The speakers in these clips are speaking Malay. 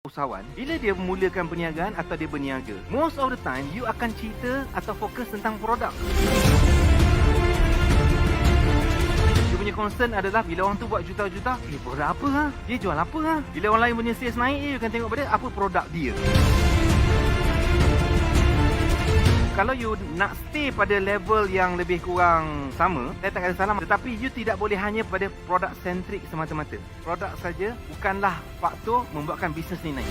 usahawan, bila dia memulakan perniagaan atau dia berniaga, most of the time you akan cerita atau fokus tentang produk. Dia punya concern adalah bila orang tu buat juta-juta, produk apa ha? Dia jual apa ha? Bila orang lain punya sales naik, you akan tengok pada apa produk dia. Kalau you nak stay pada level yang lebih kurang sama, saya tak kata salah, tetapi you tidak boleh hanya pada produk centric semata-mata. Produk saja bukanlah faktor membuatkan bisnes ni naik.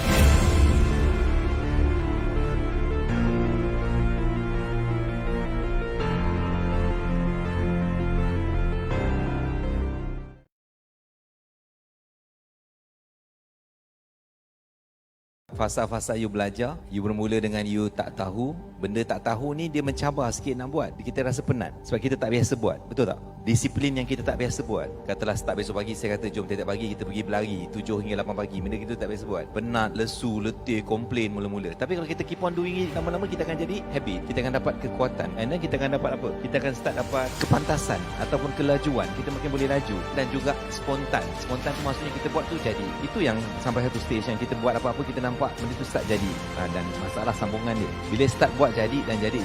Fasa-fasa you belajar, you bermula dengan you tak tahu. Benda tak tahu ni dia mencabar sikit nak buat. Kita rasa penat sebab kita tak biasa buat. Betul tak? Disiplin yang kita tak biasa buat. Katalah start besok pagi, saya kata jom tiap pagi kita pergi berlari 7 hingga 8 pagi. Benda kita tak biasa buat. Penat, lesu, letih, komplain mula-mula. Tapi kalau kita keep on doing it, lama-lama kita akan jadi habit. Kita akan dapat kekuatan. And then kita akan dapat apa? Kita akan start dapat kepantasan ataupun kelajuan. Kita makin boleh laju. Dan juga spontan. Spontan tu maksudnya kita buat tu jadi. Itu yang sampai satu stage yang kita buat apa-apa kita nampak benda tu start jadi. Dan masalah sambungan dia, bila start buat jadi dan jadi,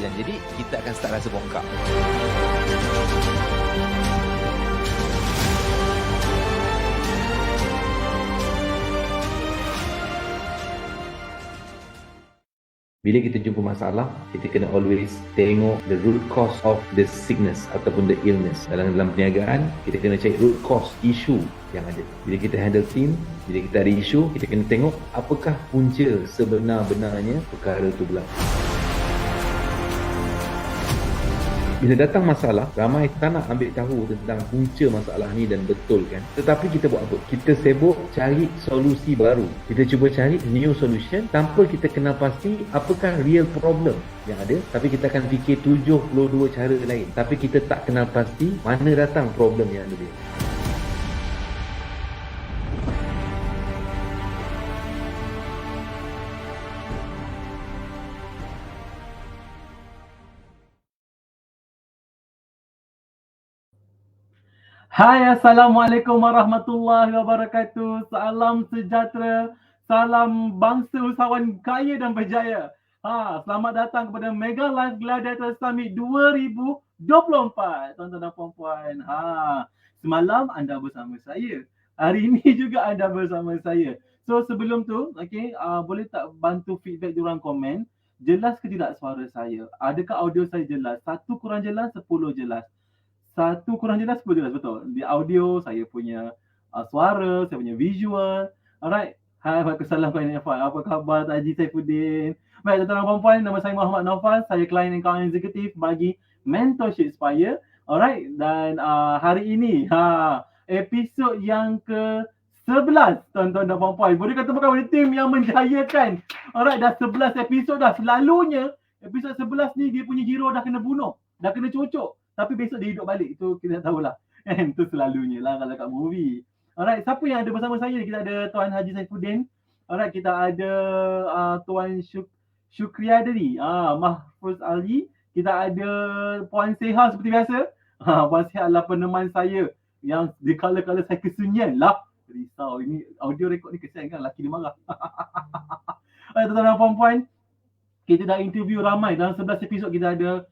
kita akan start rasa bongkak. Bila kita jumpa masalah, kita kena always tengok the root cause of the sickness ataupun the illness. Dalam perniagaan, kita kena cari root cause, isu yang ada. Bila kita handle team, bila kita ada isu, kita kena tengok apakah punca sebenar-benarnya perkara itu berlaku. Bila datang masalah, ramai tak nak ambil tahu tentang punca masalah ni dan betulkan. Tetapi kita buat apa? Kita sibuk cari solusi baru. Kita cuba cari new solution tanpa kita kenal pasti apakah real problem yang ada. Tapi kita akan fikir 72 cara lain. Tapi kita tak kenal pasti mana datang problem yang ada dia. Hai, Assalamualaikum warahmatullahi wabarakatuh. Salam sejahtera, salam bangsa usahawan kaya dan berjaya. Selamat datang kepada Mega Live Gladiator Summit 2024. Tuan-tuan dan puan-puan. Semalam anda bersama saya. Hari ini juga anda bersama saya. So sebelum tu, boleh tak bantu feedback diorang komen. Jelas ke tidak suara saya? Adakah audio saya jelas? 1 kurang jelas, 10 jelas. 1 kurang jelas, 10 jelas, betul. Di audio, saya punya suara, saya punya visual. Alright. Hai, waalaikumsalam Klien Naufal. Apa khabar Haji Saifuddin? Baik, tuan-tuan dan puan-puan, nama saya Muhammad Naufal. Saya Client Account Executive bagi Mentorship Spire. Alright. Dan hari ini, episod yang ke-11, tuan-tuan dan puan-puan. Boleh kata bukan ada tim yang menjayakan. Alright, dah 11 episod dah. Selalunya, episod 11 ni dia punya hero dah kena bunuh. Dah kena cocok. Tapi besok dia hidup balik. Itu kita tahulah. Itu selalunya lah kalau kat movie. Alright, siapa yang ada bersama saya? Kita ada Tuan Haji Saifuddin. Alright, kita ada Tuan Syukriadri, Mahfuz Ali. Kita ada Puan Seha seperti biasa. Puan Seha adalah peneman saya yang di kala-kala saya kesunyian lah. Risau, ini audio rekod ni kesian kan, lelaki dia marah. Alright, tuan-tuan dan puan-puan, kita dah interview ramai. Dalam 11 episod kita ada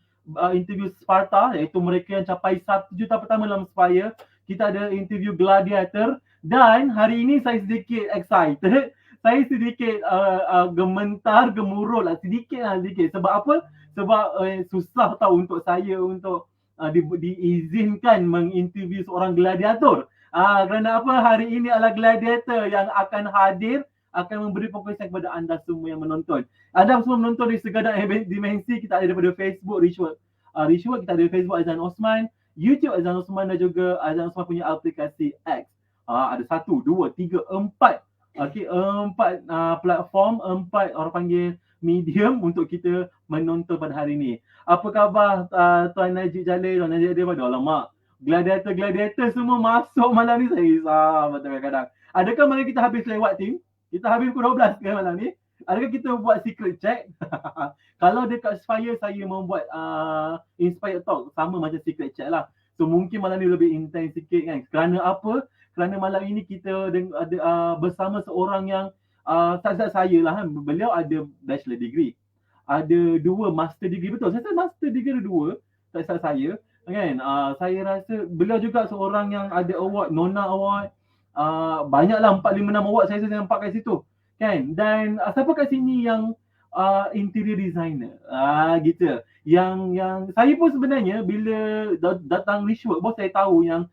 interview Sparta, iaitu mereka yang capai 1 juta pertama dalam Spire. Kita ada interview Gladiator. Dan hari ini saya sedikit excited. Saya sedikit gementar, gemurut lah. Sedikit. Sebab apa? Sebab susah tahu untuk saya untuk diizinkan menginterview seorang gladiator. Kerana apa? Hari ini adalah gladiator yang akan hadir, akan memberi pengkongsian kepada anda semua yang menonton. Anda semua menonton di segala dimensi. Kita ada daripada Facebook Rishwat, kita ada Facebook Azan Osman, YouTube Azan Osman, dan juga Azan Osman punya aplikasi X. Ada 1, 2, 3, 4. Okey, 4 platform, 4 orang panggil medium untuk kita menonton pada hari ini. Apa khabar Tuan Najib Jalil, Tuan Najib Jalil? Alamak, gladiator semua masuk malam ni. Saya risau betul kadang-kadang. Adakah malam kita habis lewat tim? Kita habis pukul 12 kan malam ni? Adakah kita buat secret check? Kalau dekat Spire saya membuat Inspired Talk, sama macam secret check lah. So mungkin malam ni lebih intense sikit kan. Kerana apa? Kerana malam ini kita ada bersama seorang yang Ustaz saya lah, beliau ada bachelor degree, ada 2 master degree, betul. Saya rasa master degree ada 2 Ustaz saya kan. Saya rasa beliau juga seorang yang ada award, Nona Award. Banyaklah 4, 5, 6 award saya nampak kat situ kan. Dan siapa kat sini yang interior designer gitu, yang saya pun sebenarnya bila datang Rishwork bos, saya tahu yang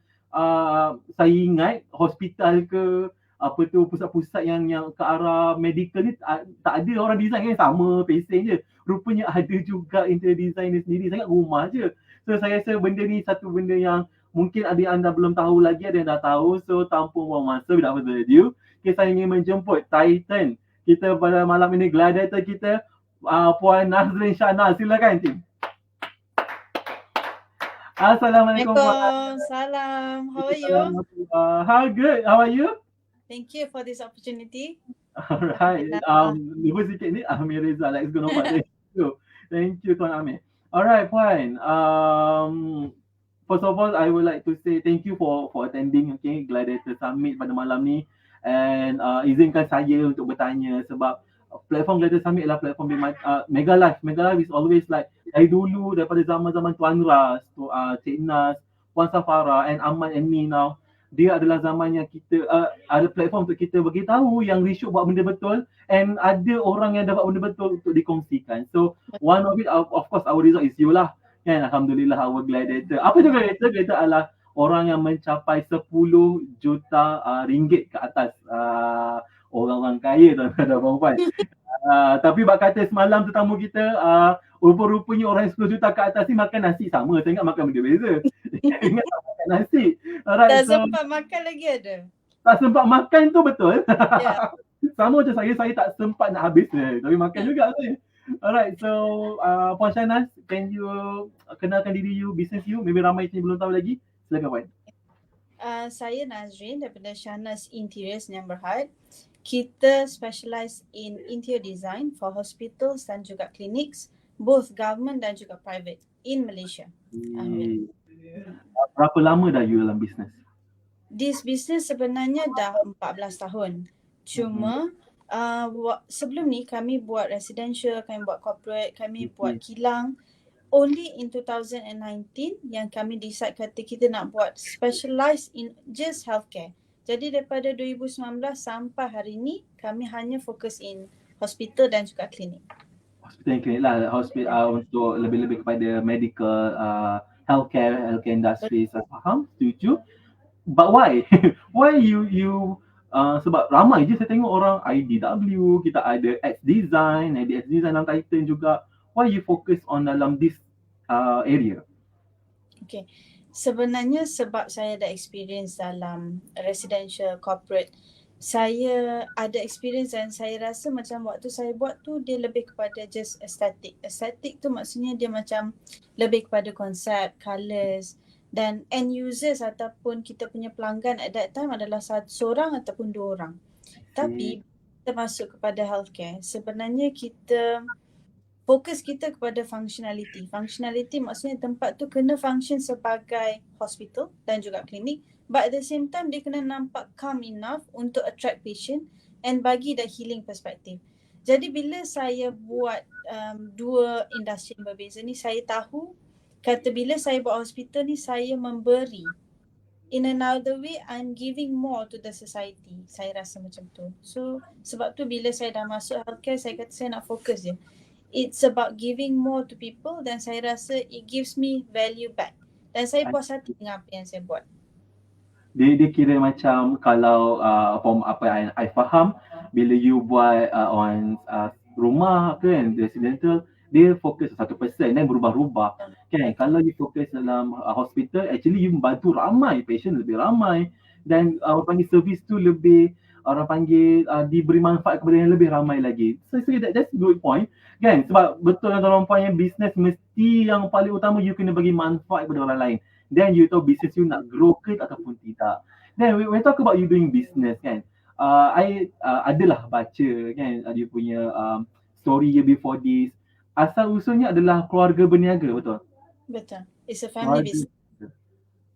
saya ingat hospital ke apa tu, pusat-pusat yang ke arah medical ni tak ada orang design kan, sama pesen je. Rupanya ada juga interior designer sendiri, sangat rumah je. So saya rasa benda ni satu benda yang mungkin ada yang anda belum tahu lagi, ada yang dah tahu. So tanpa buang masa, without further ado, saya ingin menjemput Titan kita pada malam ini, gladiator kita, Puan Nazrin Shana. Silakan tim. Assalamualaikum. Salam. How are you? How good? How are you? Thank you for this opportunity. Alright. Lupa sikit ni, Amir Reza. Let's go nampak. Thank you Tuan Amir. Alright Puan. First of all, I would like to say thank you for attending Gladiator Summit pada malam ni, and izinkan saya untuk bertanya sebab platform Gladiator Summit adalah platform Mega Live. Mega Live is always like dari dulu, daripada zaman-zaman Tuan Ras, Cik Nas, Puan Safara and Ahmad and me now. Dia adalah zaman yang kita ada platform untuk kita beritahu yang Rishuk buat benda betul, and ada orang yang dapat benda betul untuk dikongsikan. So one of it, of course, our result is you lah. Kan, Alhamdulillah, our gladiator. Apa tu gladiator? Gladiator adalah orang yang mencapai 10 juta ringgit ke atas. Orang-orang kaya tuan-tuan dan puan-puan. Tapi bak kata semalam tetamu kita, rupa-rupanya orang yang 10 juta ke atas ni makan nasi sama. Saya ingat makan benda beza. Ingat tak makan nasi. Alright, Tak sempat makan lagi ada. Tak sempat makan tu betul. Yeah. Sama macam saya tak sempat nak habis tapi makan juga saya. Alright, so Puan Shahnaz, can you kenalkan diri you, business you? Maybe ramai yang belum tahu lagi. Silakan Puan. Saya Nazrin daripada Shahnaz Interiors Sdn Bhd. Kita specialize in interior design for hospitals dan juga clinics, both government dan juga private in Malaysia. Berapa lama dah you dalam business? This business sebenarnya dah 14 tahun. Cuma sebelum ni kami buat residential, kami buat corporate, kami buat kilang. Only in 2019 yang kami decide kata kita nak buat specialize in just healthcare. Jadi daripada 2019 sampai hari ni kami hanya fokus in hospital dan juga klinik. Hospital dan klinik lah, hospital untuk lebih-lebih kepada medical, healthcare industry. Saya faham, setuju. But why? Why you sebab ramai je saya tengok orang IDW, kita ada X Design dalam Titan juga. Why you focus on dalam this area? Okay. Sebenarnya sebab saya ada experience dalam residential corporate. Saya ada experience dan saya rasa macam waktu saya buat tu dia lebih kepada just aesthetic. Aesthetic tu maksudnya dia macam lebih kepada konsep, colours, dan end users ataupun kita punya pelanggan at that time adalah seorang ataupun 2 orang. Tapi kita masuk kepada healthcare, sebenarnya kita fokus kita kepada functionality. Functionality maksudnya tempat tu kena function sebagai hospital dan juga klinik, but at the same time dia kena nampak calm enough untuk attract patient and bagi the healing perspective. Jadi bila saya buat 2 industri yang berbeza ni, saya tahu kata bila saya buat hospital ni saya memberi. In another way, I'm giving more to the society. Saya rasa macam tu. So sebab tu bila saya dah masuk healthcare, saya kata saya nak fokus je. It's about giving more to people dan saya rasa it gives me value back. Dan saya puas hati dengan apa yang saya buat. Dia kira macam kalau from apa yang I faham, bila you buat on rumah kan, residential, dia fokus 1% dan berubah-ubah kan. Kalau you fokus dalam hospital, actually you membantu ramai, patient lebih ramai, dan orang panggil service tu lebih, orang panggil diberi manfaat kepada yang lebih ramai lagi. So that's a good point kan, sebab betul yang orang punya business mesti yang paling utama you kena bagi manfaat kepada orang lain. Then you tahu business you nak grow ke ataupun tidak. Then when talk about you doing business kan, I adalah baca kan dia punya story year before this. Asal usulnya adalah keluarga berniaga, betul? Betul. It's a family business.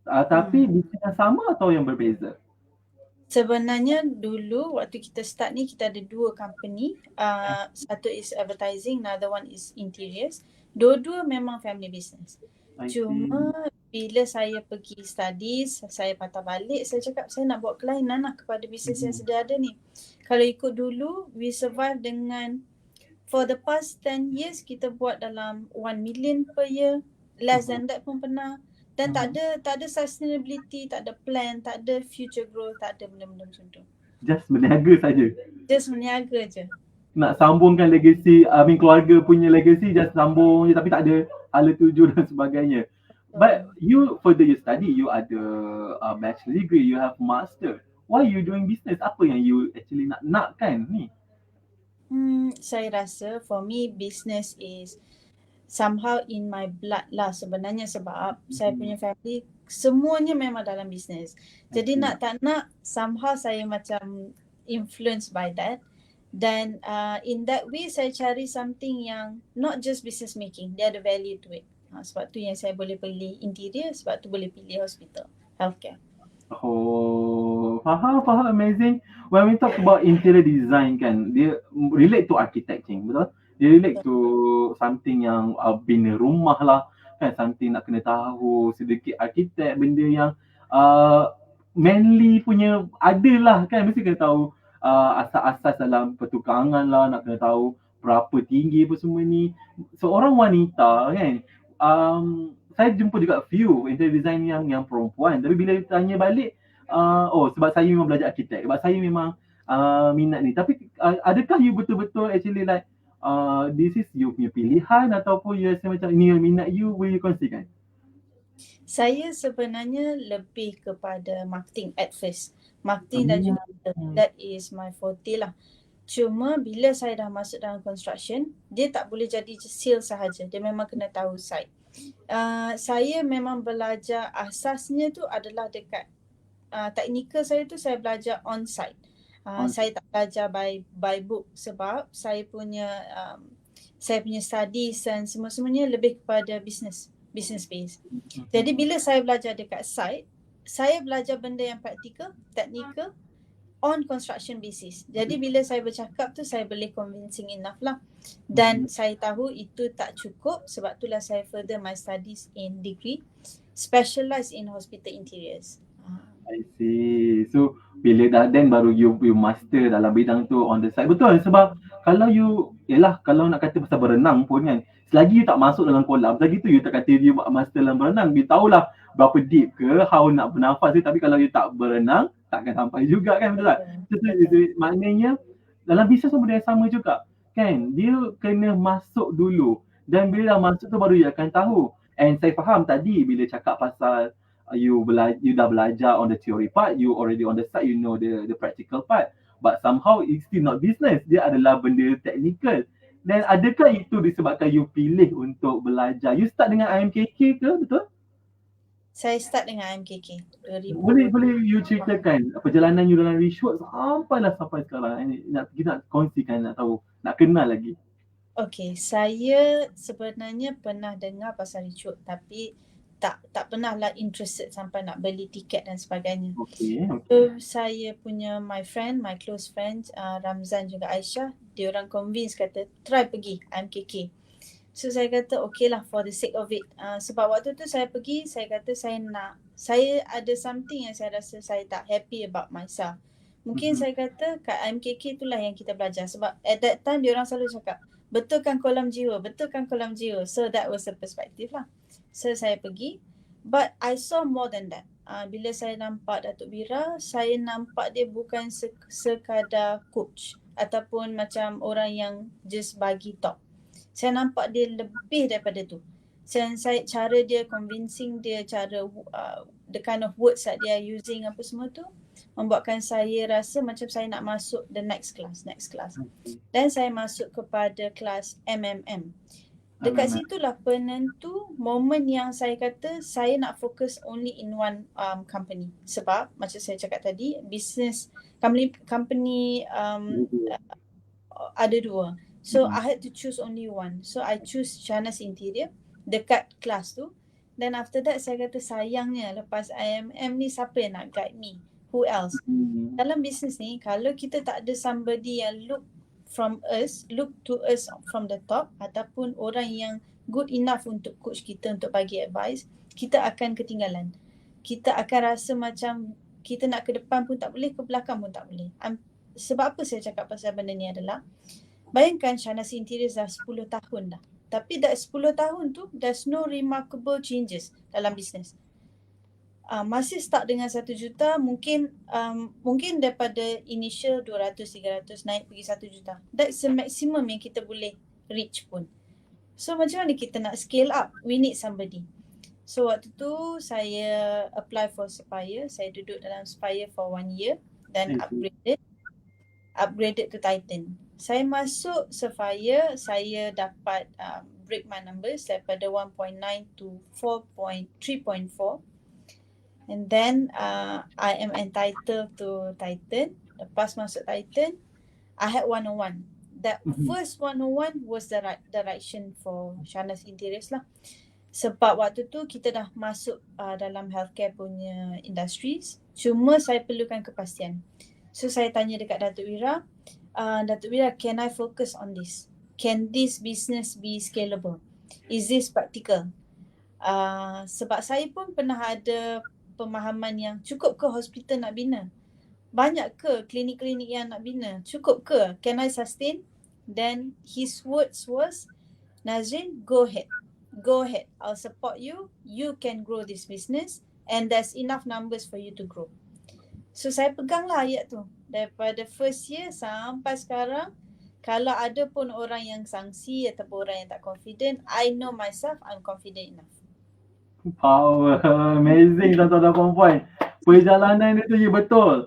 Tapi bisnes yang sama atau yang berbeza? Sebenarnya dulu waktu kita start ni kita ada 2 company. Satu is advertising, another one is interiors. Dua-dua memang family business. I see. Cuma bila saya pergi studies, saya patah balik, saya cakap saya nak buat kelainan lah kepada bisnes yang sedia ada ni. Kalau ikut dulu, we survive dengan for the past 10 years kita buat dalam 1 million per year, less than that pun pernah. Dan tak ada sustainability, tak ada plan, tak ada future growth, tak ada benda-benda macam tu. Just berniaga saja. Just meniaga je. Nak sambungkan legacy, keluarga punya legacy, just sambung je tapi tak ada hala tuju dan sebagainya. But you further your study, you ada bachelor degree, you have master. Why you doing business? Apa yang you actually nak kan ni? Saya rasa for me business is somehow in my blood lah sebenarnya sebab saya punya family semuanya memang dalam business. Jadi nak tak nak somehow saya macam influenced by that. Dan in that way saya cari something yang not just business making, dia ada value to it. Sebab tu yang saya boleh pilih interior, sebab tu boleh pilih hospital, healthcare. Oh, faham, amazing. When we talk about interior design kan, dia relate to architecting, betul? Dia relate to something yang bina rumah lah, kan, something nak kena tahu sedikit arkitek, benda yang mainly punya ada lah kan, mesti kena tahu asas-asas dalam pertukangan lah, nak kena tahu berapa tinggi apa semua ni. Seorang wanita kan, saya jumpa juga few interior design yang perempuan, tapi bila tanya balik, sebab saya memang belajar arkitek, sebab saya memang minat ni. Tapi adakah you betul-betul actually like this is you punya pilihan ataupun you rasa macam ini yang minat you, will you consider? Saya sebenarnya lebih kepada marketing at first. Marketing dan juga that is my forte lah. Cuma bila saya dah masuk dalam construction, dia tak boleh jadi sales sahaja. Dia memang kena tahu site. Saya memang belajar asasnya tu adalah dekat teknikal saya tu saya belajar on site. Saya tak belajar by book sebab saya punya studies dan semua-semuanya lebih kepada business base. Jadi bila saya belajar dekat site, saya belajar benda yang praktikal, teknikal on construction basis. Jadi bila saya bercakap tu saya boleh convincing enough lah. Dan saya tahu itu tak cukup, sebab itulah saya further my studies in degree specialized in hospital interiors. I see. So bila dah then baru you master dalam bidang tu on the side. Betul, sebab kalau you kalau nak kata pasal berenang pun kan, selagi you tak masuk dalam kolam, selagi tu you tak kata you master dalam berenang, you tahulah berapa deep ke, how nak bernafas tapi kalau you tak berenang takkan sampai juga kan, betul tak? Maknanya dalam bisnes pun benda yang sama juga kan, dia kena masuk dulu dan bila dah masuk tu baru you akan tahu. And saya faham tadi bila cakap pasal you dah belajar on the theory part, you already on the side, you know the practical part, but somehow it's still not business, dia adalah benda technical. Dan adakah itu disebabkan you pilih untuk belajar? You start dengan IMKK ke, betul? Saya start dengan IMKK 2000. Boleh you ceritakan perjalanan you dalam Richwood sampai sekarang? Kita nak kongsikan, nak tahu, nak kenal lagi. Okay, saya sebenarnya pernah dengar pasal Richwood tapi tak pernah lah interested sampai nak beli tiket dan sebagainya. Okay. So saya punya my close friends Ramzan juga Aisyah, dia orang convince kata try pergi IMKK. So saya kata okay lah for the sake of it. Sebab waktu tu saya pergi, saya kata saya ada something yang saya rasa saya tak happy about myself. Mungkin saya kata kat IMKK itulah yang kita belajar. Sebab at that time dia orang selalu cakap betulkan kolam jiwa. So that was the perspective lah. So saya pergi, but I saw more than that. Bila saya nampak Datuk Bira, saya nampak dia bukan sekadar coach ataupun macam orang yang just bagi talk. Saya nampak dia lebih daripada tu. Cara dia convincing dia, cara the kind of words that dia using apa semua tu membuatkan saya rasa macam saya nak masuk the next class. Dan saya masuk kepada kelas MMM. Dekat situlah penentu momen yang saya kata saya nak fokus only in one company. Sebab macam saya cakap tadi, business company ada dua. So I had to choose only one. So I choose Shahnas Interior dekat kelas tu. Then after that saya kata sayangnya lepas IMM ni siapa yang nak guide me Who else? Dalam bisnes ni, kalau kita tak ada somebody yang look to us from the top, ataupun orang yang good enough untuk coach kita, untuk bagi advice, kita akan ketinggalan. Kita akan rasa macam kita nak ke depan pun tak boleh, ke belakang pun tak boleh. Sebab apa saya cakap pasal benda ni adalah, bayangkan Shahnaz Interiors dah 10 tahun dah. Tapi dah 10 tahun tu, there's no remarkable changes dalam bisnes. Masih start dengan 1 juta, mungkin daripada initial 200-300 naik pergi 1 juta. That's the maximum yang kita boleh reach pun. So macam mana kita nak scale up? We need somebody. So waktu tu saya apply for Spire. Saya duduk dalam Spire for 1 year dan upgraded to Titan. Saya masuk Spire, saya dapat break my numbers daripada 1.9 to 3.4. And then I am entitled to Titan. Lepas masuk Titan, I had 101. That first 101 was the right direction for Shahnaz Interiors lah. Sebab waktu tu kita dah masuk dalam healthcare punya industries. Cuma saya perlukan kepastian. So saya tanya dekat Datuk Wira, Datuk Wira, can I focus on this? Can this business be scalable? Is this practical? Sebab saya pun pernah ada pemahaman yang cukup ke hospital nak bina? Banyak ke klinik-klinik yang nak bina? Cukup ke? Can I sustain? Then his words was, Nazrin, go ahead. Go ahead. I'll support you. You can grow this business and there's enough numbers for you to grow. So saya peganglah ayat tu. Daripada first year sampai sekarang, kalau ada pun orang yang sangsi ataupun orang yang tak confident, I know myself, I'm confident enough. Power, amazing tuan-tuan dan puan-puan. Perjalanan dia tu je betul.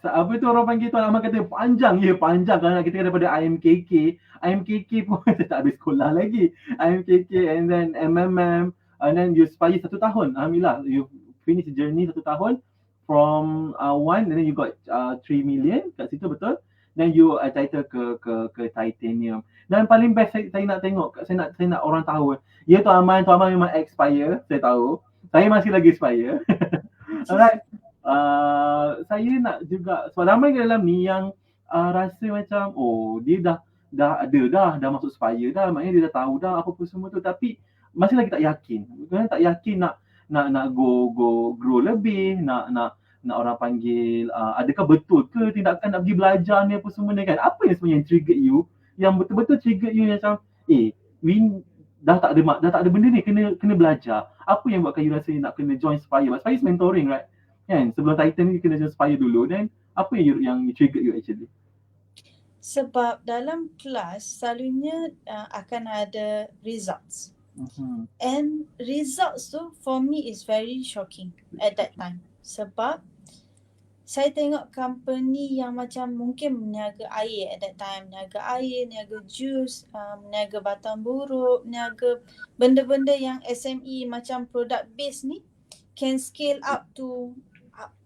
Apa tu orang panggil tu, nama kata panjang. Ya, panjang. Kalau nak kita daripada IMKK pun tak habis sekolah lagi. IMKK and then MMM and then you Spire 1 tahun. Alhamdulillah, you finish the journey 1 tahun from 1 and then you got 3 million kat situ, betul? Then you title ke Titanium. Dan paling best saya nak tengok, saya nak orang tahu. Ya, Tuan Aman memang expire, saya tahu. Saya masih lagi Spire. Alright. Saya nak juga, sebab ramai dalam ni yang rasa macam, oh dia dah masuk Spire dah, maknanya dia dah tahu dah apa-apa semua tu, tapi masih lagi tak yakin. Tak yakin nak grow lebih, nak orang panggil, adakah betul ke tindakan nak pergi belajar ni apa semua ni kan? Apa yang sebenarnya trigger you, yang betul-betul trigger you macam, dah tak ada benda ni, kena belajar. Apa yang buatkan you rasa nak kena join Spire? Spire is mentoring, right? Kan? Sebelum Titan ni kena join Spire dulu. Then apa yang trigger you actually? Sebab dalam kelas selalunya akan ada results. And results tu for me is very shocking at that time. Sebab saya tengok company yang macam mungkin meniaga air at that time, niaga jus, niaga batang buruk, niaga benda-benda yang SME macam product base ni can scale up to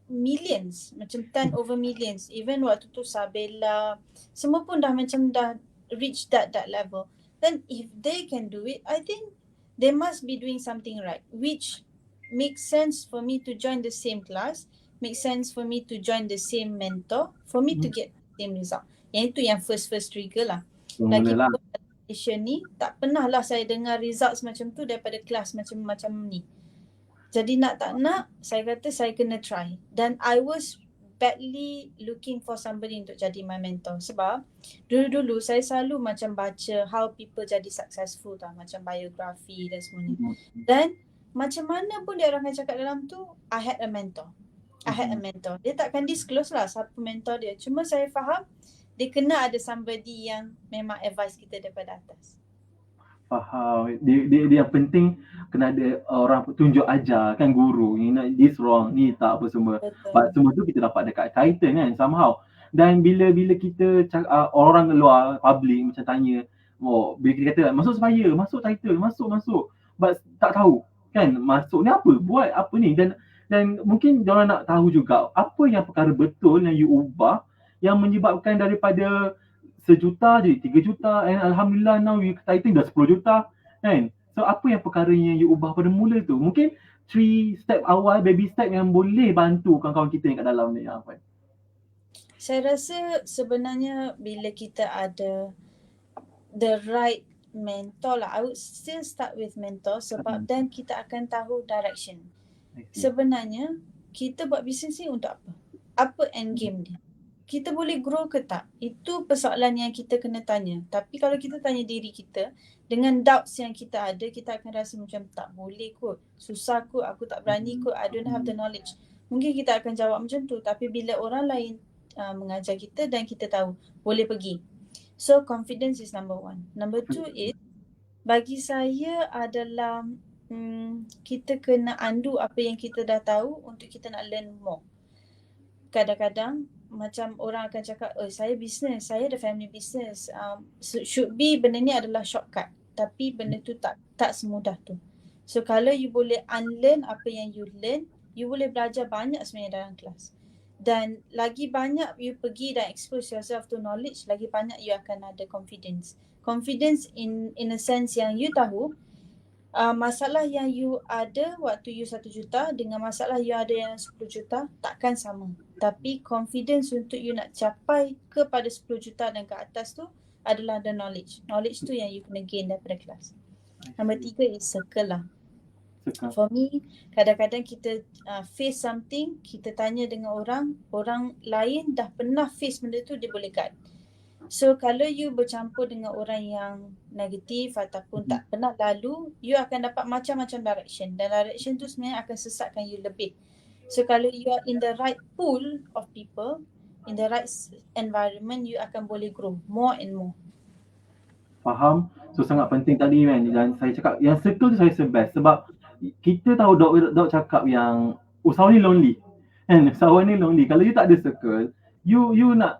millions, macam 10 over millions. Even waktu tu Sabella semua pun dah reach that level. Then if they can do it, I think they must be doing something right, which makes sense for me to join the same class, makes sense for me to join the same mentor, for me to get the same result. Yang itu yang first trigger lah. Lagipun Malaysia ni tak pernah lah saya dengar results macam tu daripada kelas macam ni. Jadi nak tak nak, saya kata saya kena try. Dan I was badly looking for somebody untuk jadi my mentor. Sebab dulu-dulu saya selalu macam baca how people jadi successful tau, macam biografi dan semuanya. Dan macam mana pun dia orang akan cakap dalam tu, I had a mentor. Dia takkan disclose lah siapa mentor dia. Cuma saya faham dia kena ada somebody yang memang advice kita daripada atas. Faham. Dia yang penting kena ada orang tunjuk ajar kan, guru. This wrong, ni tak apa semua. Semua tu kita dapat dekat Titan kan somehow. Dan bila kita orang luar public macam tanya, bila kita kata masuk Spire, masuk Titan, masuk. But tak tahu kan masuk ni apa, buat apa ni, dan mungkin diorang nak tahu juga apa yang perkara betul yang you ubah yang menyebabkan daripada 1 juta jadi 3 juta and Alhamdulillah now you Titan dah 10 juta kan. So apa yang perkara yang you ubah pada mula tu? Mungkin 3 step awal, baby step yang boleh bantu kawan-kawan kita yang kat dalam ni, Puan? Saya rasa sebenarnya bila kita ada the right mentor lah, I would still start with mentor sebab then kita akan tahu direction. Sebenarnya kita buat bisnes ni untuk apa? Apa end game dia? Kita boleh grow ke tak? Itu persoalan yang kita kena tanya. Tapi kalau kita tanya diri kita dengan doubts yang kita ada, kita akan rasa macam tak boleh kot, susah kot, aku tak berani kot, I don't have the knowledge. Mungkin kita akan jawab macam tu. Tapi bila orang lain mengajar kita dan kita tahu, boleh pergi. So confidence is number one. Number two is, bagi saya adalah kita kena undo apa yang kita dah tahu untuk kita nak learn more. Kadang-kadang macam orang akan cakap, saya business, saya ada family business, should be benda ni adalah shortcut, tapi benda tu tak semudah tu. So kalau you boleh unlearn apa yang you learn, you boleh belajar banyak sebenarnya dalam kelas. Dan lagi banyak you pergi dan expose yourself to knowledge, lagi banyak you akan ada confidence. Confidence in a sense yang you tahu masalah yang you ada waktu you 1 juta dengan masalah you ada yang 10 juta takkan sama. Tapi confidence untuk you nak capai kepada 10 juta dan ke atas tu adalah the knowledge. Knowledge tu yang you kena gain daripada kelas. Nombor 3 is circle lah. For me, kadang-kadang kita face something, kita tanya dengan orang lain dah pernah face benda tu, dia boleh guide. So kalau you bercampur dengan orang yang negatif ataupun tak pernah lalu, you akan dapat macam-macam direction. Dan direction tu sebenarnya akan sesatkan you lebih. So kalau you are in the right pool of people, in the right environment, you akan boleh grow more and more. Faham? So sangat penting tadi kan, dan saya cakap yang circle tu saya rasa best sebab kita tahu Dok cakap yang usahawan ni lonely. Kan? Usahawan ni lonely. Kalau you tak ada circle, you nak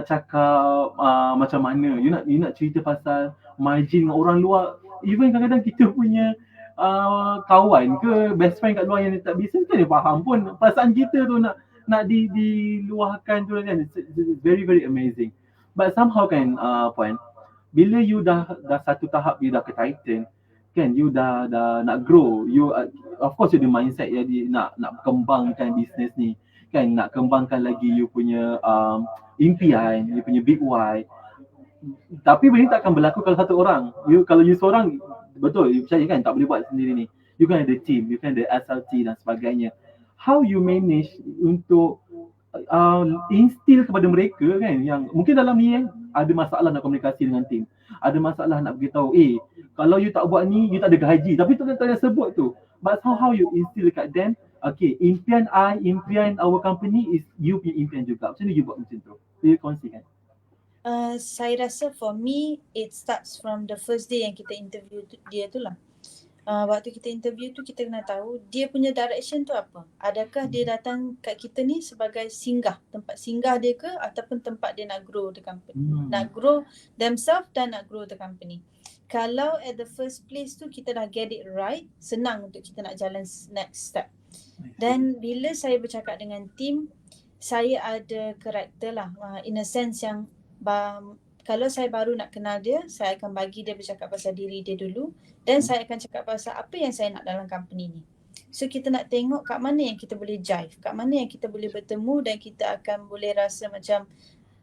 cakap macam mana, you nak cerita pasal margin dengan orang luar. Even kadang-kadang kita punya kawan ke best friend kat luar yang tak bisnes kan dia faham pun perasaan kita tu nak diluahkan tu kan. It's very very amazing. But somehow kan Puan, bila you dah satu tahap you dah ke Titan kan, you dah nak grow, you of course you ada mindset ya nak kembangkan bisnes ni kan, nak kembangkan lagi you punya impian, you punya big why. Tapi benda tak akan berlaku kalau satu orang. Kalau you seorang, betul, you percaya kan tak boleh buat sendiri ni. You kan ada team, you kan ada SLT dan sebagainya. How you manage untuk instill kepada mereka kan, yang mungkin dalam ni ada masalah nak komunikasi dengan team, ada masalah nak beritahu, kalau you tak buat ni, you tak ada gaji, tapi tu tak ada sebut tu. But how you instill dekat them, okay, impian our company is you punya impian juga. Macam mana you buat macam tu? You kongsikan. Saya rasa for me, it starts from the first day yang kita interview dia tu lah. Waktu kita interview tu kita kena tahu dia punya direction tu apa. Adakah dia datang kat kita ni sebagai singgah, tempat singgah dia ke, ataupun tempat dia nak grow the company, nak grow themselves dan nak grow the company. Kalau at the first place tu kita dah get it right, senang untuk kita nak jalan next step. Dan bila saya bercakap dengan team, saya ada karakter lah, in a sense yang kalau saya baru nak kenal dia, saya akan bagi dia bercakap pasal diri dia dulu, dan saya akan cakap pasal apa yang saya nak dalam company ni. So kita nak tengok kat mana yang kita boleh jive, kat mana yang kita boleh bertemu, dan kita akan boleh rasa macam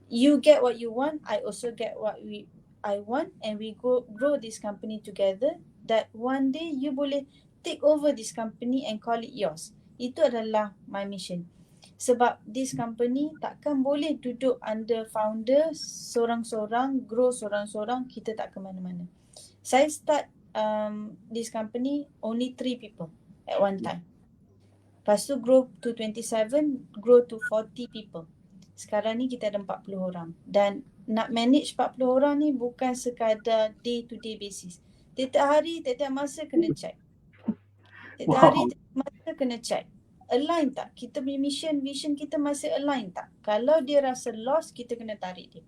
you get what you want, I also get what I want, and we grow this company together, that one day you boleh take over this company and call it yours. Itu adalah my mission. Sebab this company takkan boleh duduk under founder seorang-seorang, grow seorang-seorang, kita tak ke mana-mana. Saya start this company only 3 people at one time. Lepas tu grow to 27, grow to 40 people. Sekarang ni kita ada 40 orang. Dan nak manage 40 orang ni bukan sekadar day to day basis. Tiap hari, tiap masa kena check. Tiap hari, tiap masa kena check. Align tak? Kita punya mission, vision kita masih align tak? Kalau dia rasa lost, kita kena tarik dia.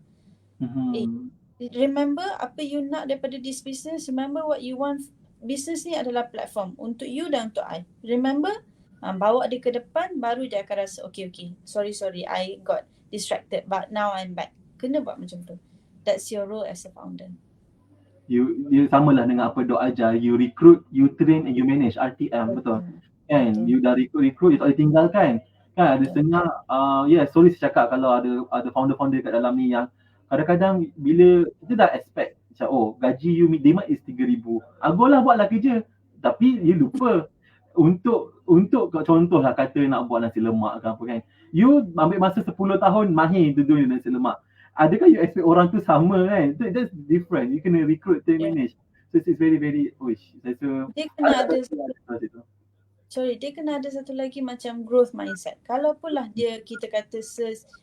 Remember apa you nak daripada this business. Remember what you want. Business ni adalah platform untuk you dan untuk I. Remember, bawa dia ke depan, baru dia akan rasa okay, sorry, I got distracted, but now I'm back. Kena buat macam tu. That's your role as a founder. You samalah dengan apa Dok ajar, you recruit, you train and you manage, RTM, betul. kan, Betul. you dah recruit, you tak boleh tinggalkan kan. Ada setengah sorry saya cakap kalau ada founder-founder kat dalam ni yang kadang-kadang bila kita dah expect macam gaji you minimum is 3,000, agolah buatlah kerja, tapi you lupa untuk contohlah kata nak buat nasi lemak ke apa kan, you ambil masa 10 tahun mahir tu nasi lemak, adakah you expect orang tu sama kan? That's different. You kena recruit, team manage. So it's very very saya rasa Dia kena ada situ. dia kena ada satu lagi macam growth mindset. Kalau pun lah dia kita kata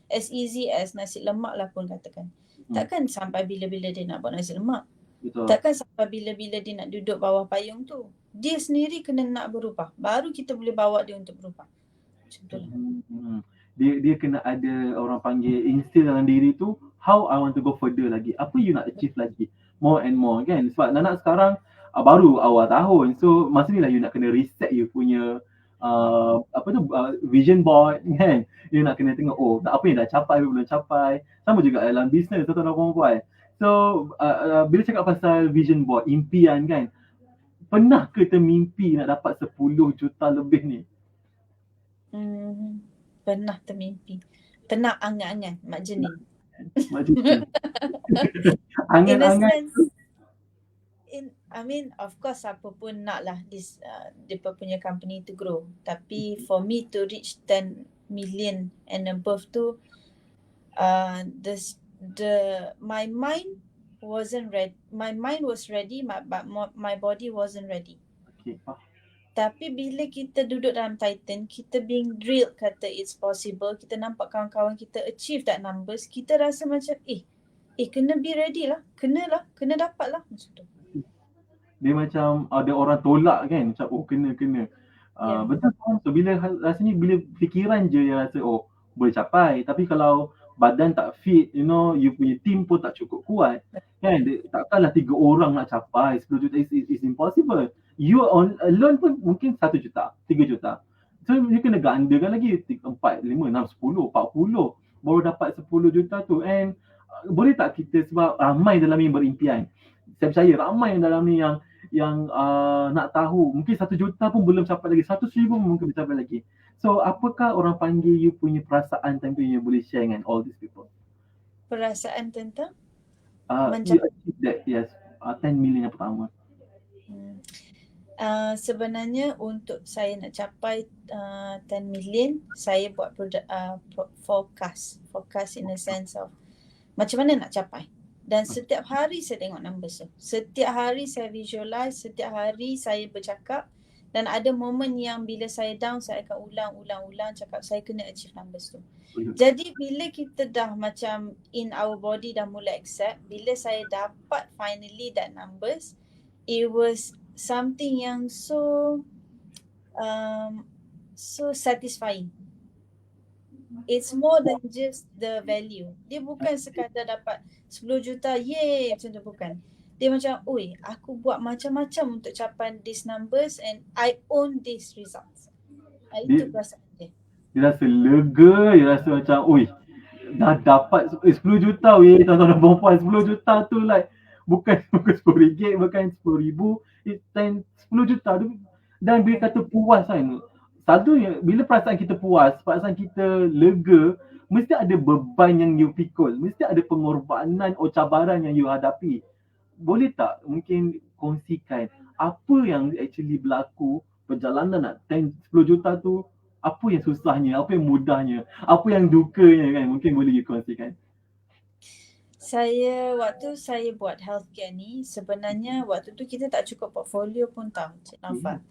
as easy as nasi lemak lah pun katakan. Takkan sampai bila-bila dia nak buat nasi lemak. Betul. Takkan sampai bila-bila dia nak duduk bawah payung tu. Dia sendiri kena nak berubah. Baru kita boleh bawa dia untuk berubah. Macam tu lah. Dia kena ada orang panggil instill dalam diri tu, how I want to go further lagi. Apa you nak achieve lagi. More and more kan. Sebab anak sekarang baru awal tahun. So masa ni lah you nak kena reset you punya vision board kan. You nak kena tengok apa yang dah capai, apa belum capai. Sama juga dalam bisnes tuan-tuan dan puan-puan. So bila cakap pasal vision board, impian kan, pernah ke termimpi nak dapat 10 juta lebih ni? Pernah termimpi. Pernah angan-angan Mak Jenin. Angan-angan. I mean, of course siapa pun nak lah dia punya company to grow. Tapi for me to reach 10 million and above tu, my mind wasn't ready. My mind was ready, but my body wasn't ready. Okay. Tapi bila kita duduk dalam Titan, kita being drilled kata it's possible, kita nampak kawan-kawan kita achieve that numbers, kita rasa macam kena be ready lah, kena dapat lah macam tu. Dia macam ada orang tolak kan, macam kena. Betul kan? So bila rasanya bila fikiran je yang rasa boleh capai, tapi kalau badan tak fit, you punya team pun tak cukup kuat kan, takkanlah 3 orang nak capai 10 juta, is impossible. You alone pun mungkin 1 juta, 3 juta. So you kena gandakan lagi 4, 5, 6, 10, 40 baru dapat 10 juta tu. And boleh tak kita, sebab ramai dalam ni berimpian, saya percaya ramai dalam ni yang nak tahu, mungkin 1 juta pun belum capai lagi, 100,000 pun mungkin belum capai lagi. So apakah orang panggil you punya perasaan time tu yang boleh share dengan all these people? Perasaan tentang You achieve that, yes, 10 million yang pertama. Sebenarnya untuk saya nak capai 10 million, saya buat forecast in the sense of macam mana nak capai. Dan setiap hari saya tengok numbers tu. Setiap hari saya visualize, setiap hari saya bercakap, dan ada momen yang bila saya down, saya akan ulang cakap saya kena achieve numbers tu. Jadi bila kita dah macam in our body dah mulai accept, bila saya dapat finally that numbers, it was something yang so satisfying. It's more than just the value. Dia bukan sekadar dapat 10 juta, yay, macam tu bukan. Dia macam, aku buat macam-macam untuk capai these numbers and I own these results. Itu perasaan dia. Dia rasa lega, dia rasa macam, dah dapat 10 juta, tuan-tuan dan puan-puan, 10 juta tu like, bukan RM10, bukan RM10,000, it's 10 juta tu. Dan bila kata puas kan, selalunya bila perasaan kita puas, perasaan kita lega, mesti ada beban yang you pikul, mesti ada pengorbanan cabaran yang you hadapi. Boleh tak mungkin kongsikan apa yang actually berlaku perjalanan nak 10 juta tu, apa yang susahnya, apa yang mudahnya, apa yang dukanya kan, mungkin boleh you kongsikan. Waktu saya buat healthcare ni, sebenarnya waktu tu kita tak cukup portfolio pun tahu, Cik Naufal.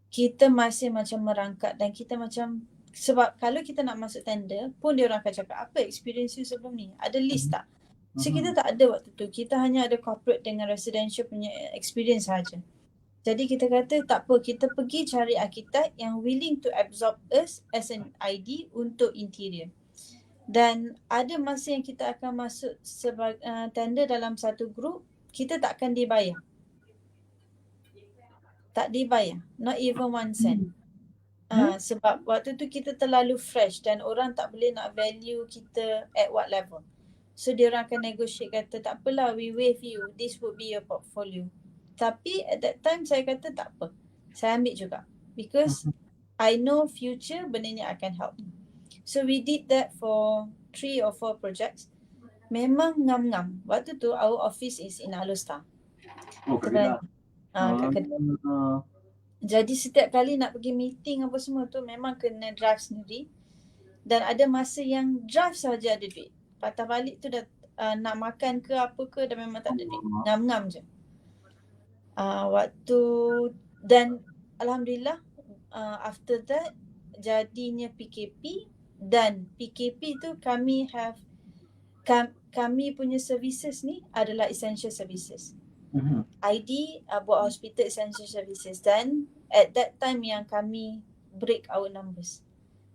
Kita masih macam merangkak dan kita macam, sebab kalau kita nak masuk tender pun dia orang akan cakap, apa experience you sebelum ni? Ada list tak? So kita tak ada waktu tu. Kita hanya ada corporate dengan residential punya experience saja. Jadi kita kata tak apa, kita pergi cari arkitek yang willing to absorb us as an ID untuk interior. Dan ada masa yang kita akan masuk sebagai tender dalam satu group, kita tak akan dibayar. Tak dibayar, not even 1 cent. Sebab waktu tu kita terlalu fresh dan orang tak boleh nak value kita at what level. So dia orang akan negotiate, kata tak apalah, we waive you, this would be your portfolio. Tapi at that time saya kata tak apa, saya ambil juga. Because I know future benda ni akan help. So we did that for 3 or 4 projects. Memang ngam-ngam. Waktu tu our office is in Alostar. Oh, Kedah. Kat Kedah. Jadi setiap kali nak pergi meeting apa semua tu memang kena drive sendiri. Dan ada masa yang drive saja ada duit. Patah balik tu dah nak makan ke apa ke dah memang tak ada duit. Ngam-ngam je. Waktu dan alhamdulillah after that jadinya PKP, dan PKP tu kami punya services ni adalah essential services. ID buat hospital essential services, dan at that time yang kami break our numbers.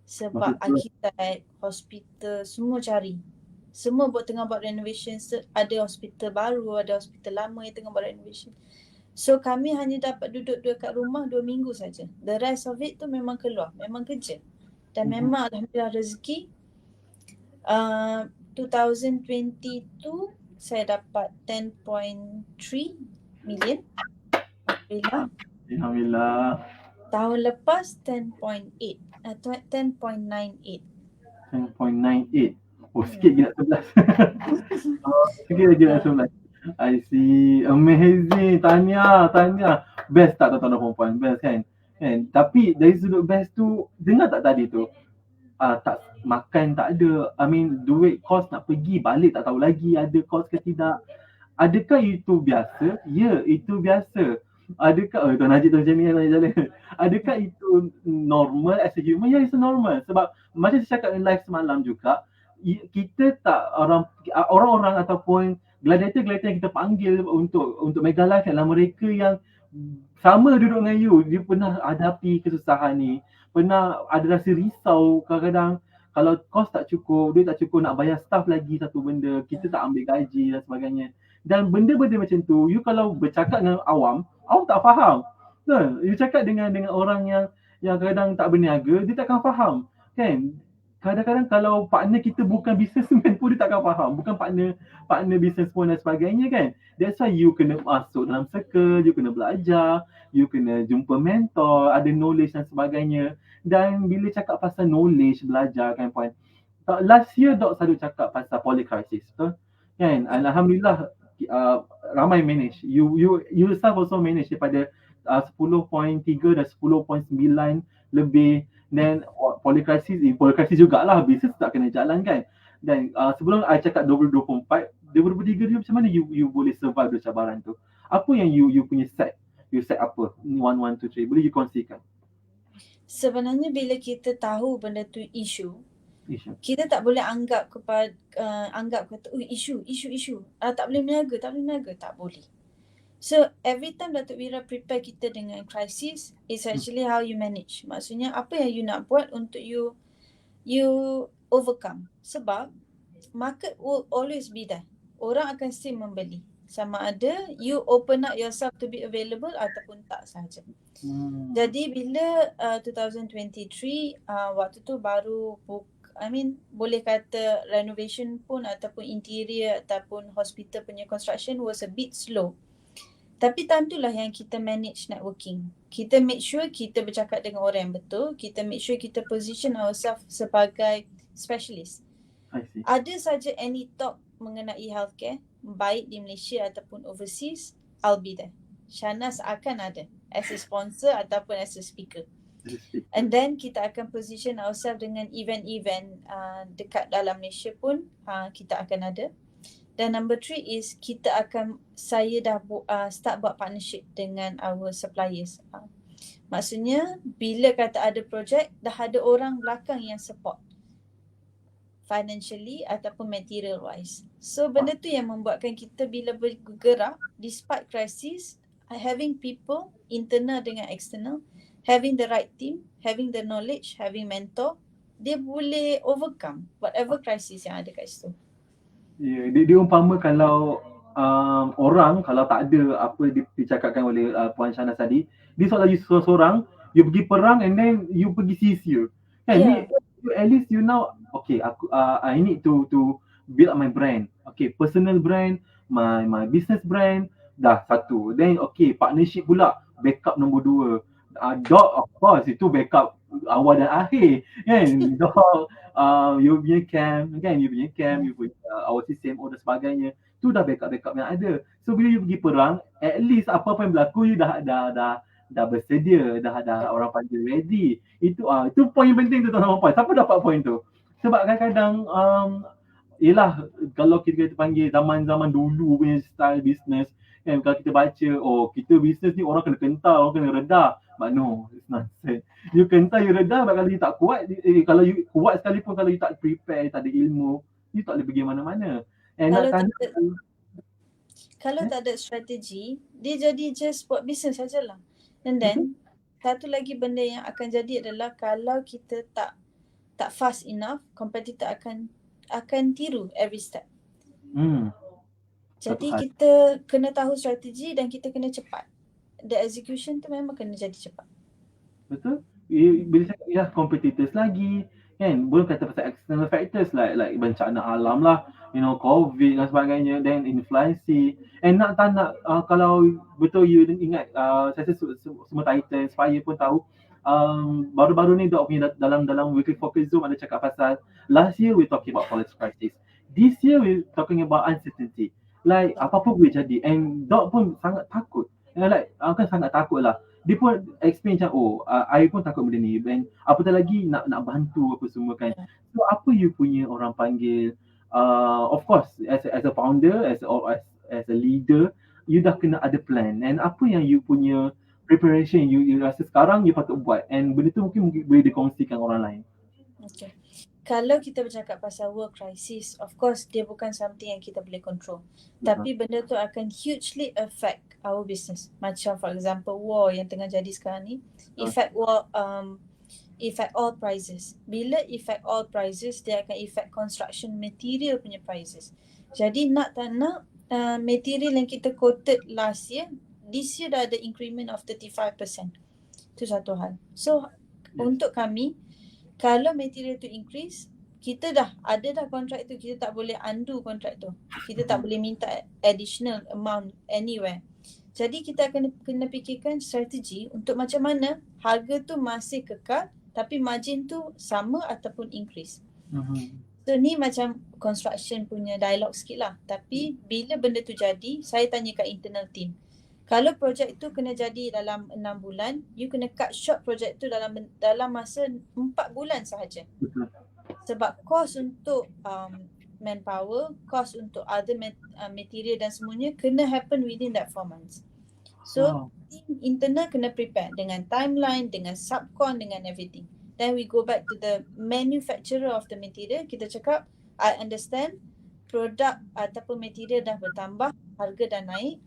Sebab arkitek, hospital semua cari. Semua tengah buat renovation, ada hospital baru, ada hospital lama yang tengah buat renovation. So kami hanya dapat duduk kat rumah 2 minggu saja. The rest of it tu memang keluar, memang kerja. Dan memang alhamdulillah rezeki 2022 saya dapat 10.3 million. Alhamdulillah. Tahun lepas 10.8. 10.98. 10.98. Oh, sikit je nak 11. Sikit lagi nak 11. I see. Amazing. Tanya. Best tak tuan-tuan dan perempuan? Best kan? Tapi dari sudut best tu, dengar tak tadi tu? Tak makan tak ada. I mean, duit kos nak pergi balik tak tahu lagi ada kos ke tidak. Adakah itu biasa? Ya, itu biasa. Adakah Tuan Najib tu macam ni jalan. Adakah itu normal as a human? Ya, it's normal. Sebab macam saya cakap in live semalam juga, kita tak orang-orang ataupun gladiator yang kita panggil untuk Mega Live adalah mereka yang sama duduk dengan you. Dia pernah hadapi kesusahan ni, pernah ada rasa risau kadang-kadang kalau kos tak cukup, duit tak cukup, nak bayar staff lagi satu benda, kita tak ambil gaji dan sebagainya. Dan benda-benda macam tu, you kalau bercakap dengan awam tak faham. You cakap dengan orang yang kadang tak berniaga, dia takkan faham. Kan? Kadang-kadang kalau partner kita bukan businessman pun dia takkan faham. Bukan partner business pun dan sebagainya kan. That's why you kena masuk dalam circle, you kena belajar, you kena jumpa mentor, ada knowledge dan sebagainya. Dan bila cakap pasal knowledge, belajar kan puan. Last year Dok selalu cakap pasal polycrisis, betul? Kan? Alhamdulillah ramai manage. You yourself also manage daripada 10.3 dan 10.9 lebih. Dan polycrisis jugalah, bisnes tak kena jalan kan. Dan sebelum I cakap 2024, 2023 macam mana you boleh survive the cabaran tu? Apa yang you punya set? You set apa? 1, 2, 3. Boleh you kongsikan? Sebenarnya bila kita tahu benda tu isu, kita tak boleh anggap kata isu. Tak boleh meniaga, tak boleh. So every time Datuk Wira prepare kita dengan crisis, is actually how you manage. Maksudnya apa yang you nak buat untuk you overcome. Sebab market will always be there. Orang akan still membeli. Sama ada you open up yourself to be available ataupun tak sahaja. Jadi bila 2023 waktu tu baru boleh kata renovation pun ataupun interior ataupun hospital punya construction was a bit slow. Tapi time tu lah yang kita manage networking. Kita make sure kita bercakap dengan orang yang betul. Kita make sure kita position ourselves sebagai specialist. Ada saja any talk mengenai healthcare, baik di Malaysia ataupun overseas, I'll be there. Shahnaz akan ada as a sponsor ataupun as a speaker. And then kita akan position ourselves dengan event-event dekat dalam Malaysia pun kita akan ada. Dan number 3 is saya dah start buat partnership dengan our suppliers. Maksudnya bila kata ada projek, dah ada orang belakang yang support financially ataupun material wise. So benda tu yang membuatkan kita bila bergerak despite crisis, having people internal dengan external, having the right team, having the knowledge, having mentor, dia boleh overcome whatever crisis yang ada kat situ. Ya, dia umpama kalau orang kalau tak ada apa dicakapkan oleh Puan Shahnaz tadi, dia seolah lagi seorang, you pergi perang and then you pergi sisir. Kan? Yeah. At least you know, okay, I need to build up my brand. Okay, personal brand, my business brand, dah satu. Then okay, partnership pula, backup nombor 2. Dot of course itu backup awal dan akhir kan. Dot you punya cam kan, you punya cam, you punya our CMO dan sebagainya, tu dah backup yang ada. So bila you pergi perang, at least apa-apa yang berlaku you dah bersedia, dah orang panggil ready. Itu point yang penting tu tuan-tuan puan. Siapa dapat point tu? Sebab kadang-kadang yelah, kalau kita panggil zaman-zaman dulu punya style business kan, kalau kita baca, oh kita business ni orang kena kental, orang kena redha. But no, it's nonsense. You kental, you redha, but kalau you tak kuat, kalau you kuat sekalipun, kalau you tak prepare, tak ada ilmu, you tak boleh pergi mana-mana. And kalau tak ada strategi, dia jadi just buat business sajalah. And then satu lagi benda yang akan jadi adalah kalau kita tak fast enough, competitor akan tiru every step. Jadi kita kena tahu strategi dan kita kena cepat. The execution tu memang kena jadi cepat. Betul. Bila cakap ya competitors lagi kan, belum kata pasal external factors like bencana alam lah, COVID dan sebagainya, then inflasi. And nak tak nak, kalau betul you ingat, saya rasa semua Titan Spire pun tahu, baru-baru ni Dok punya dalam weekly focus Zoom ada cakap pasal last year we talking about political crisis, this year we talking about uncertainty. Like apa-apa boleh jadi, and Dok pun sangat takut. Kan sangat takut lah. Dia pun explain macam, I pun takut benda ni, and apatah lagi nak bantu apa semua kan. So apa you punya orang panggil, of course as a founder, as a leader, you dah kena ada plan. And apa yang you punya preparation you rasa sekarang you patut buat, and benda tu mungkin boleh dikongsikan orang lain. Okay. Kalau kita bercakap pasal world crisis, of course dia bukan something yang kita boleh control. Tapi benda tu akan hugely affect our business. Macam for example war yang tengah jadi sekarang ni, effect all prices. Bila effect all prices, dia akan effect construction material punya prices. Jadi nak tak nak, material yang kita quoted last year, this year dah ada increment of 35%. Itu satu hal. So untuk kami, kalau material tu increase, kita dah ada kontrak tu, kita tak boleh undo kontrak tu. Kita tak boleh minta additional amount anywhere. Jadi kita akan kena fikirkan strategi untuk macam mana harga tu masih kekal tapi margin tu sama ataupun increase. So ni macam construction punya dialog sikit lah. Tapi bila benda tu jadi, saya tanya kat internal team. Kalau projek tu kena jadi dalam 6 bulan, you kena cut short projek tu dalam masa 4 bulan sahaja. Sebab cost untuk manpower, cost untuk other material dan semuanya kena happen within that 4 months. So team internal kena prepare dengan timeline, dengan subcon, dengan everything. Then we go back to the manufacturer of the material. Kita cakap, I understand produk ataupun material dah bertambah, harga dah naik.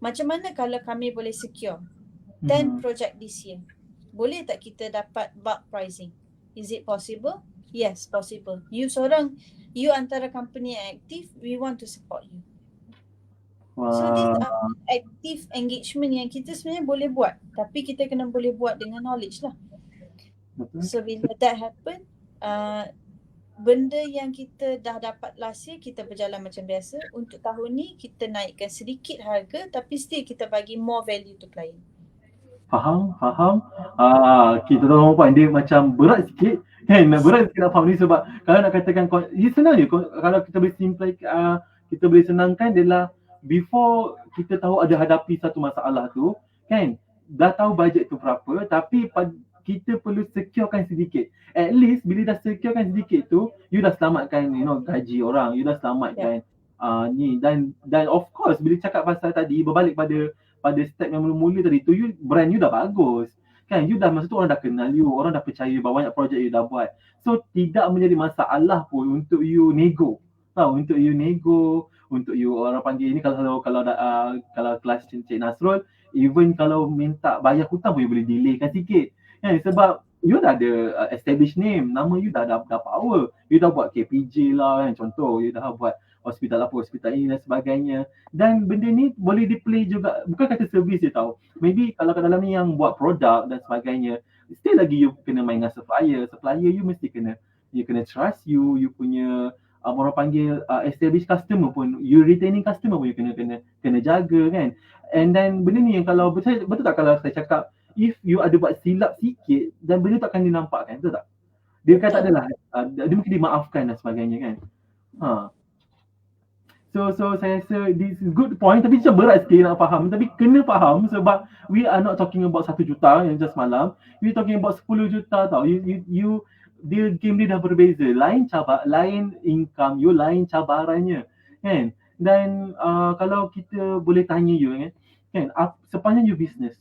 Macam mana kalau kami boleh secure 10 project this year? Boleh tak kita dapat bulk pricing? Is it possible? Yes, possible. You antara company yang aktif, we want to support you. So this active engagement yang kita sebenarnya boleh buat, tapi kita kena boleh buat dengan knowledge lah. So bila that happen, benda yang kita dah dapat last year kita berjalan macam biasa. Untuk tahun ni kita naikkan sedikit harga tapi still kita bagi more value to client. Faham. Kita tahu apa dia macam berat sikit kan, berat sikit nak faham ni. Sebab kalau nak katakan senang je, kalau kita boleh simplify, kita boleh senangkan adalah before kita tahu ada hadapi satu masalah tu kan, dah tahu bajet tu berapa, tapi kita perlu securekan sedikit. At least bila dah securekan sedikit tu, you dah selamatkan gaji orang, you dah selamatkan ni, dan of course bila cakap pasal tadi, berbalik pada step yang mula-mula tadi tu, brand you dah bagus kan, you dah, masa tu orang dah kenal you, orang dah percaya banyak projek you dah buat. So tidak menjadi masalah pun untuk you nego. Untuk you nego, untuk you orang panggil ni, kalau kelas Cik Nasrul, even kalau minta bayar hutang pun you boleh delaykan sikit. Sebab you dah ada established name, nama you dah power. You dah buat KPJ lah kan, contoh you dah buat hospital ini dan sebagainya. Dan benda ni boleh di-play juga, bukan kata servis je tau. Maybe kalau kat dalam ni yang buat produk dan sebagainya, still lagi you kena main dengan supplier you mesti kena trust you punya orang panggil established customer pun, you retaining customer pun you kena jaga kan. And then benda ni yang kalau betul tak kalau saya cakap if you ada buat silap sikit dan benda tu akan dinampakkan, betul tak? Dia kan tak adalah dia mungkin dimaafkan dan sebagainya kan. So saya rasa this is good point, tapi macam berat sikit nak faham, tapi kena faham sebab we are not talking about 1 juta yang just malam, we talking about 10 juta tau. You dia game dia dah berbeza, lain income you, lain cabarannya kan. Dan kalau kita boleh tanya you kan, sepanjang you business,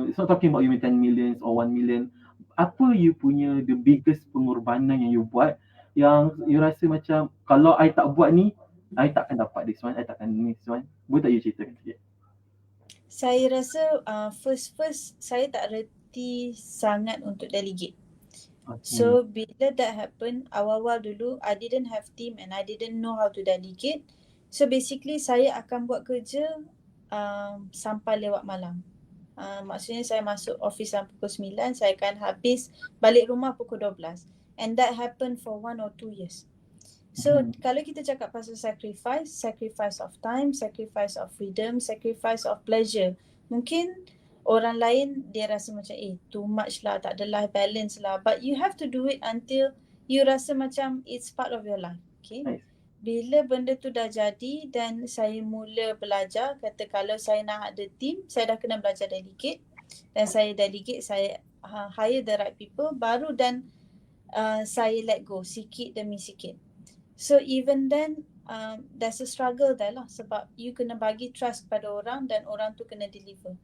it's not talking about you 10 million or 1 million, apa you punya the biggest pengorbanan yang you buat yang you rasa macam kalau I tak buat ni, I takkan dapat this one, I takkan this one. Boleh tak you ceritakan sikit? Saya rasa first saya tak reti sangat untuk delegate. So bila that happen, awal-awal dulu I didn't have team and I didn't know how to delegate. So basically saya akan buat kerja sampai lewat malam. Maksudnya saya masuk office pukul 9, saya akan habis balik rumah pukul 12. And that happened for 1 or 2 years. So kalau kita cakap pasal sacrifice of time, sacrifice of freedom, sacrifice of pleasure, mungkin orang lain dia rasa macam too much lah, tak ada life balance lah, but you have to do it until you rasa macam it's part of your life. Okay, bila benda tu dah jadi dan saya mula belajar, kata kalau saya nak ada team, saya dah kena belajar delegate, dan saya delegate, saya hire the right people, baru dan saya let go sikit demi sikit. So even then there's a struggle there lah, sebab you kena bagi trust pada orang dan orang tu kena deliver.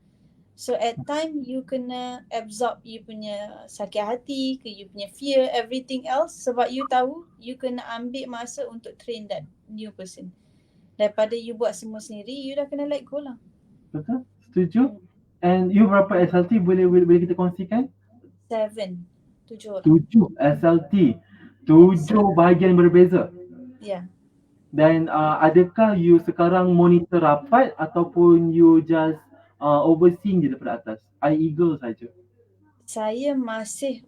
So at time you kena absorb you punya sakit hati, you punya fear, everything else, sebab you tahu you kena ambil masa untuk train that new person. Daripada you buat semua sendiri, you dah kena let go lah. Betul? Setuju? And you berapa SLT boleh kita kongsikan? 7 orang. 7 SLT. 7 bahagian berbeza. Ya. Dan adakah you sekarang monitor rapat ataupun you just overseeing je daripada atas? iEagle saja. Saya masih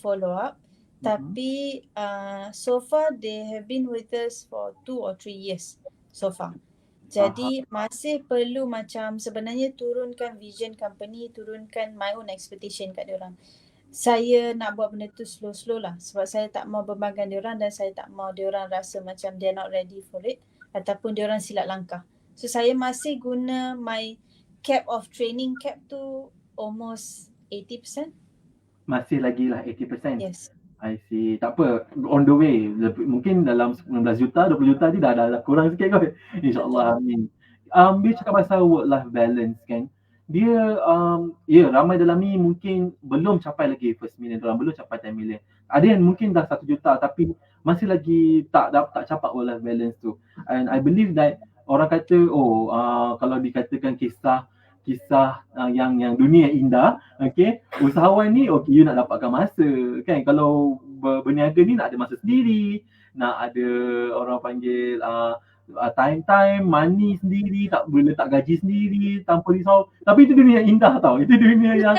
follow up, tapi so far they have been with us for 2 or 3 years so far. Jadi masih perlu macam sebenarnya turunkan vision company, turunkan my own expectation kat diorang. Saya nak buat benda tu slow-slow lah, sebab saya tak mau bebankan diorang dan saya tak mau diorang rasa macam they're not ready for it ataupun diorang silap langkah. So saya masih guna my cap of training cap tu almost 80%. Masih lagi lah 80%. Yes. I see. Tak apa, on the way. Mungkin dalam 19 juta, 20 juta ni dah kurang sikit kot. InsyaAllah, amin. Bila cakap pasal work-life balance kan, dia ramai dalam ni mungkin belum capai lagi first million, belum capai 10 million. Ada yang mungkin dah 1 juta tapi masih lagi tak capai work-life balance tu. And I believe that orang kata kalau dikatakan kisah yang dunia indah, okay, usahawan ni you nak dapatkan masa kan. Kalau berniaga ni nak ada masa sendiri, nak ada orang panggil time, money sendiri, tak boleh letak gaji sendiri tanpa risau. Tapi itu dunia indah tau, itu dunia yang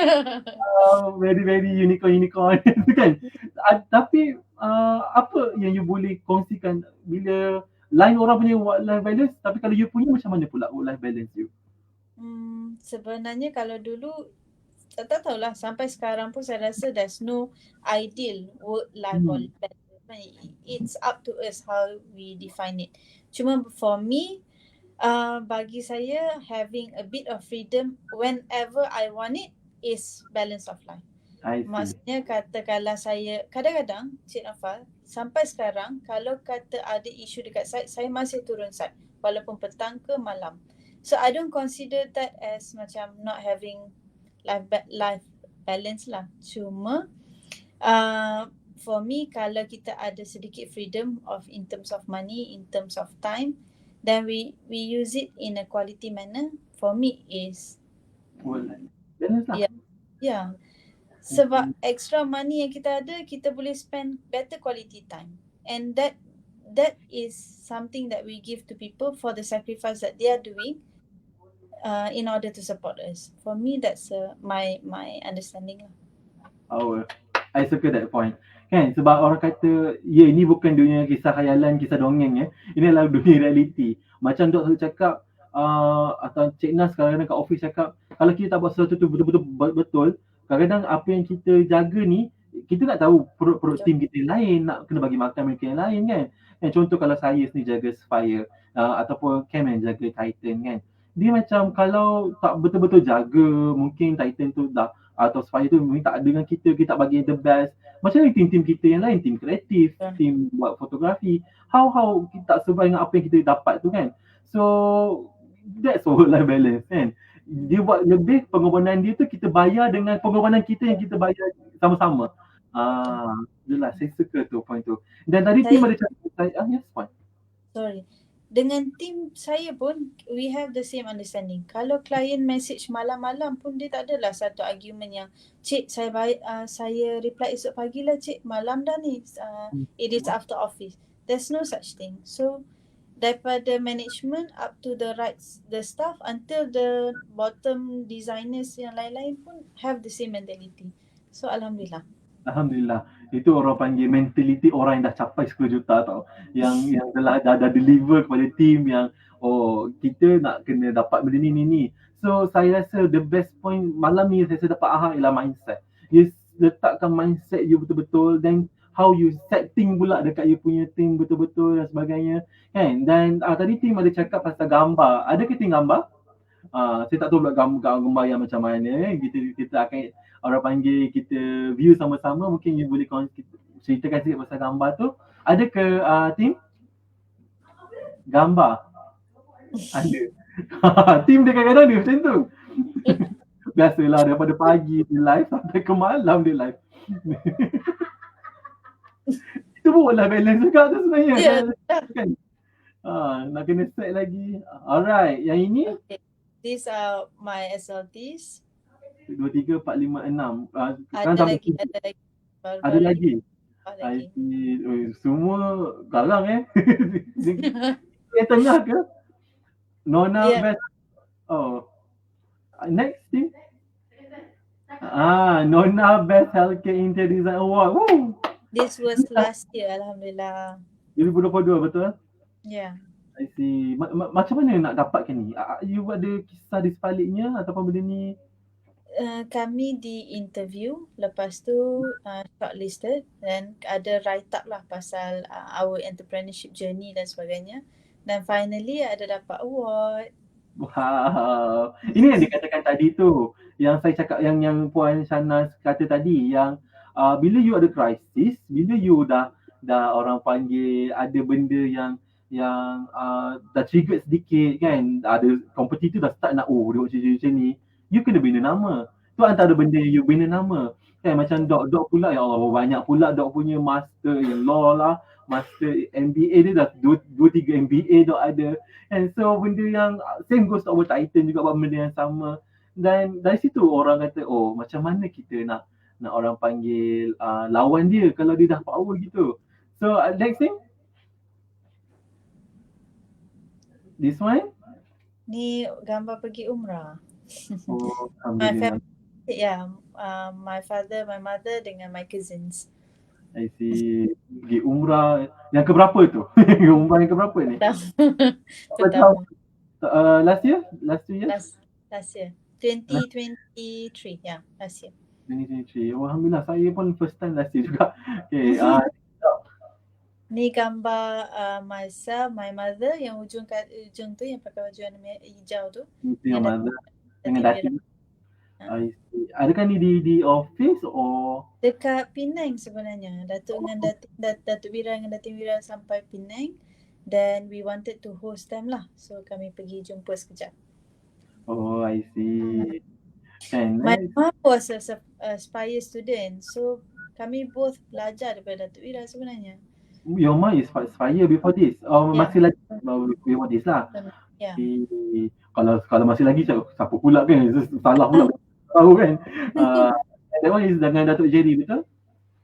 very very unicorn kan. Tapi apa yang you boleh kongsikan bila lain orang punya work life balance, tapi kalau you punya macam mana pula work life balance you? Sebenarnya kalau dulu tak tahulah, sampai sekarang pun saya rasa there's no ideal work life balance. It's up to us how we define it. Cuma for me, bagi saya having a bit of freedom whenever I want it is balance of life. Maksudnya katakanlah saya kadang-kadang Cik Nafal sampai sekarang kalau kata ada isu dekat site, saya masih turun site walaupun petang ke malam. So I don't consider that as macam not having life balance lah. Cuma for me, kalau kita ada sedikit freedom in terms of money, in terms of time, then we use it in a quality manner. For me is balance lah. Yeah. Sebab extra money yang kita ada, kita boleh spend better quality time, and that is something that we give to people for the sacrifice that they are doing in order to support us. For me, that's my understanding lah. I suka that point. Kan, sebab orang kata, ini bukan dunia kisah khayalan, kisah dongeng ya. Ini adalah dunia realiti. Macam Dok selalu cakap, atau Cik Nas kadang-kadang kat office cakap, kalau kita tak buat sesuatu tu betul-betul betul, kadang-kadang apa yang kita jaga ni, kita nak tahu perut tim kita yang lain, nak kena bagi makan mereka yang lain kan. Contoh kalau saya sendiri jaga Spire, ataupun Cam yang jaga Titan kan. Dia macam kalau tak betul-betul jaga, mungkin Titan tu dah atau Spire tu mungkin tak ada dengan kita tak bagi the best. Macam mana tim-tim kita yang lain, tim kreatif, tim buat fotografi, how kita tak survive dengan apa yang kita dapat tu kan. So that's work-life balance kan. Dia buat lebih, pengorbanan dia tu kita bayar dengan pengorbanan kita yang kita bayar sama-sama. Jelas, saya suka tu point tu. Dan tadi tim ada cakap, yes point. Sorry. Dengan tim saya pun, we have the same understanding. Kalau client message malam-malam pun, dia tak adalah satu argument yang, cik saya reply esok pagi lah cik, malam dah ni, it is after office. There's no such thing. So daripada management up to the staff until the bottom designers yang lain-lain pun have the same mentality. So Alhamdulillah. Alhamdulillah. Itu orang panggil mentality orang yang dah capai 10 juta tau. Yang dah deliver kepada team yang kita nak kena dapat benda ni. So saya rasa the best point malam ni saya dapat ialah mindset. You letakkan mindset you betul-betul, then how you setting pula dekat you punya team betul-betul dan sebagainya kan. Dan tadi team ada cakap pasal gambar. Ada ke team gambar? Saya tak tahu pula gambar yang macam mana. Kita akan orang panggil kita view sama-sama. Mungkin you boleh ceritakan sikit pasal gambar tu. Ada ke team? Gambar? Ada. Team dia kadang-kadang dia macam tu. Biasalah daripada pagi dia live sampai ke malam dia live. Itu pun lah balance juga tu sebenarnya. Kan? Nak kena set lagi. Alright, yang ini? Okay. These are my SLTs. 2, 3, 4, 5, 6. Ada lagi. Ada lagi. Semua garang Yang tengah ke? Nona best. Next team. Nona best healthcare interior design award. Woo! This was last year, Alhamdulillah. 2022 betul? Yeah. I see. Macam mana nak dapatkan ni? You ada kisah di sebaliknya ataupun benda ni? Kami di interview, lepas tu shortlisted, dan ada write up lah pasal our entrepreneurship journey dan sebagainya, dan finally ada dapat award. Wow. Ini yang dikatakan tadi tu, yang saya cakap, yang Puan Shahnaz kata tadi, yang bila you ada krisis, bila you dah orang panggil ada benda yang dah trigger sedikit kan, ada kompetitor dah start nak dia buat macam ni, you kena bina nama. Tu antara benda you bina nama kan. Macam Dok pula, ya Allah banyak pula Dok punya master yang law lah, master MBA dia dah 2-3 MBA Dok ada. And so benda yang same goes to our Titan juga buat benda yang sama. Dan dari situ orang kata, macam mana kita nak orang panggil lawan dia kalau dia dah power gitu. So next thing, this one? Ni gambar pergi umrah. My family. My father, my mother dengan my cousins. I see. Pergi umrah yang keberapa tu? Umrah yang keberapa ni? Pertama. Last year? Last 2 years? Last year. 2023. Yeah, last year. 2023. Alhamdulillah, saya pun first time last year juga. Okay. Ni gambar myself, my mother yang ujung tu yang pakai baju warna hijau tu. Itu yang mother dengan datin. I see. Adakah ni di office or? Dekat Penang sebenarnya. Datuk Wira dengan Datin Wira sampai Penang. Then we wanted to host them lah. So kami pergi jumpa sekejap. Oh, I see. And my mom was a Spire student. So kami both belajar daripada Datuk Wira sebenarnya. Your mom is Spire before this? Masih lagi before this lah. Yeah. Kalau masih lagi siapa pula kan? Salah pula. Tahu kan? That one is dengan Datuk Jerry, betul?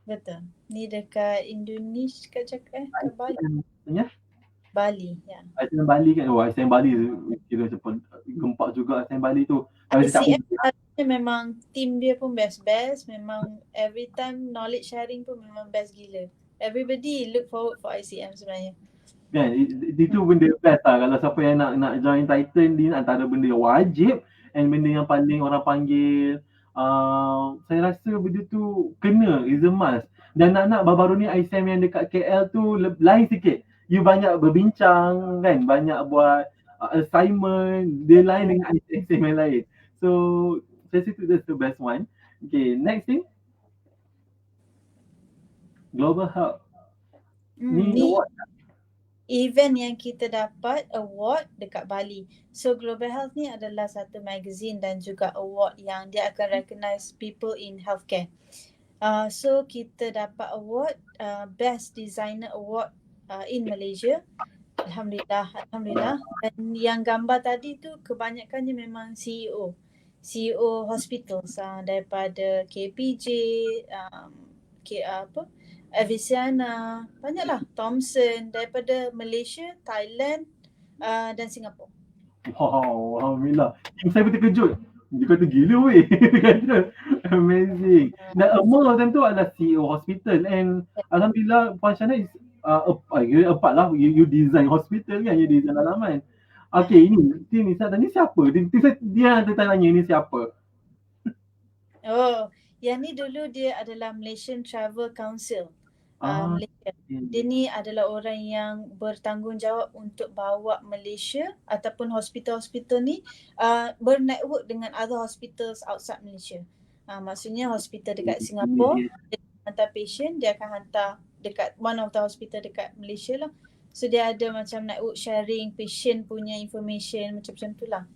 Betul. Ni dekat Indonesia kat cakap Bali. Bali, ya. ICM Bali kan? ICM Bali kira macam gempak juga ICM Bali tu. ICM memang team dia pun best. Memang every time knowledge sharing pun memang best gila. Everybody look forward for ICM sebenarnya. Kan itu benda best lah kalau siapa yang nak join Titan ni, antara benda yang wajib and benda yang paling orang panggil saya rasa benda tu kena, is a must. Dan nak baru ni ISM yang dekat KL tu lain sikit. You banyak berbincang kan, banyak buat assignment, dia lain dengan ISM yang lain. So saya rasa that's the best one. Okay, next thing, Global Hub. Ni award event yang kita dapat award dekat Bali. So Global Health ni adalah satu magazine dan juga award yang dia akan recognize people in healthcare. So kita dapat award Best Designer Award in Malaysia. Alhamdulillah. Dan yang gambar tadi tu kebanyakannya memang CEO hospitals daripada KPJ, Avisiana, banyaklah, Thomson, daripada Malaysia, Thailand dan Singapura. Wow, alhamdulillah. Saya pun terkejut. Dia kata gila weh. Kata amazing. Dan among of them tu adalah CEO hospital, and alhamdulillah Puan Shana is empat lah, you design hospital kan, you design halaman. Okay, ini Nisa tanya siapa? Dia tanya ini siapa? Oh, yang ni dulu dia adalah Malaysian Travel Council. Malaysia. Dia ni adalah orang yang bertanggungjawab untuk bawa Malaysia ataupun hospital-hospital ni bernetwork dengan other hospitals outside Malaysia. Maksudnya hospital dekat Singapura, dia hantar patient, dia akan hantar dekat one of the hospital dekat Malaysia lah. So dia ada macam network sharing patient punya information macam-macam tu lah.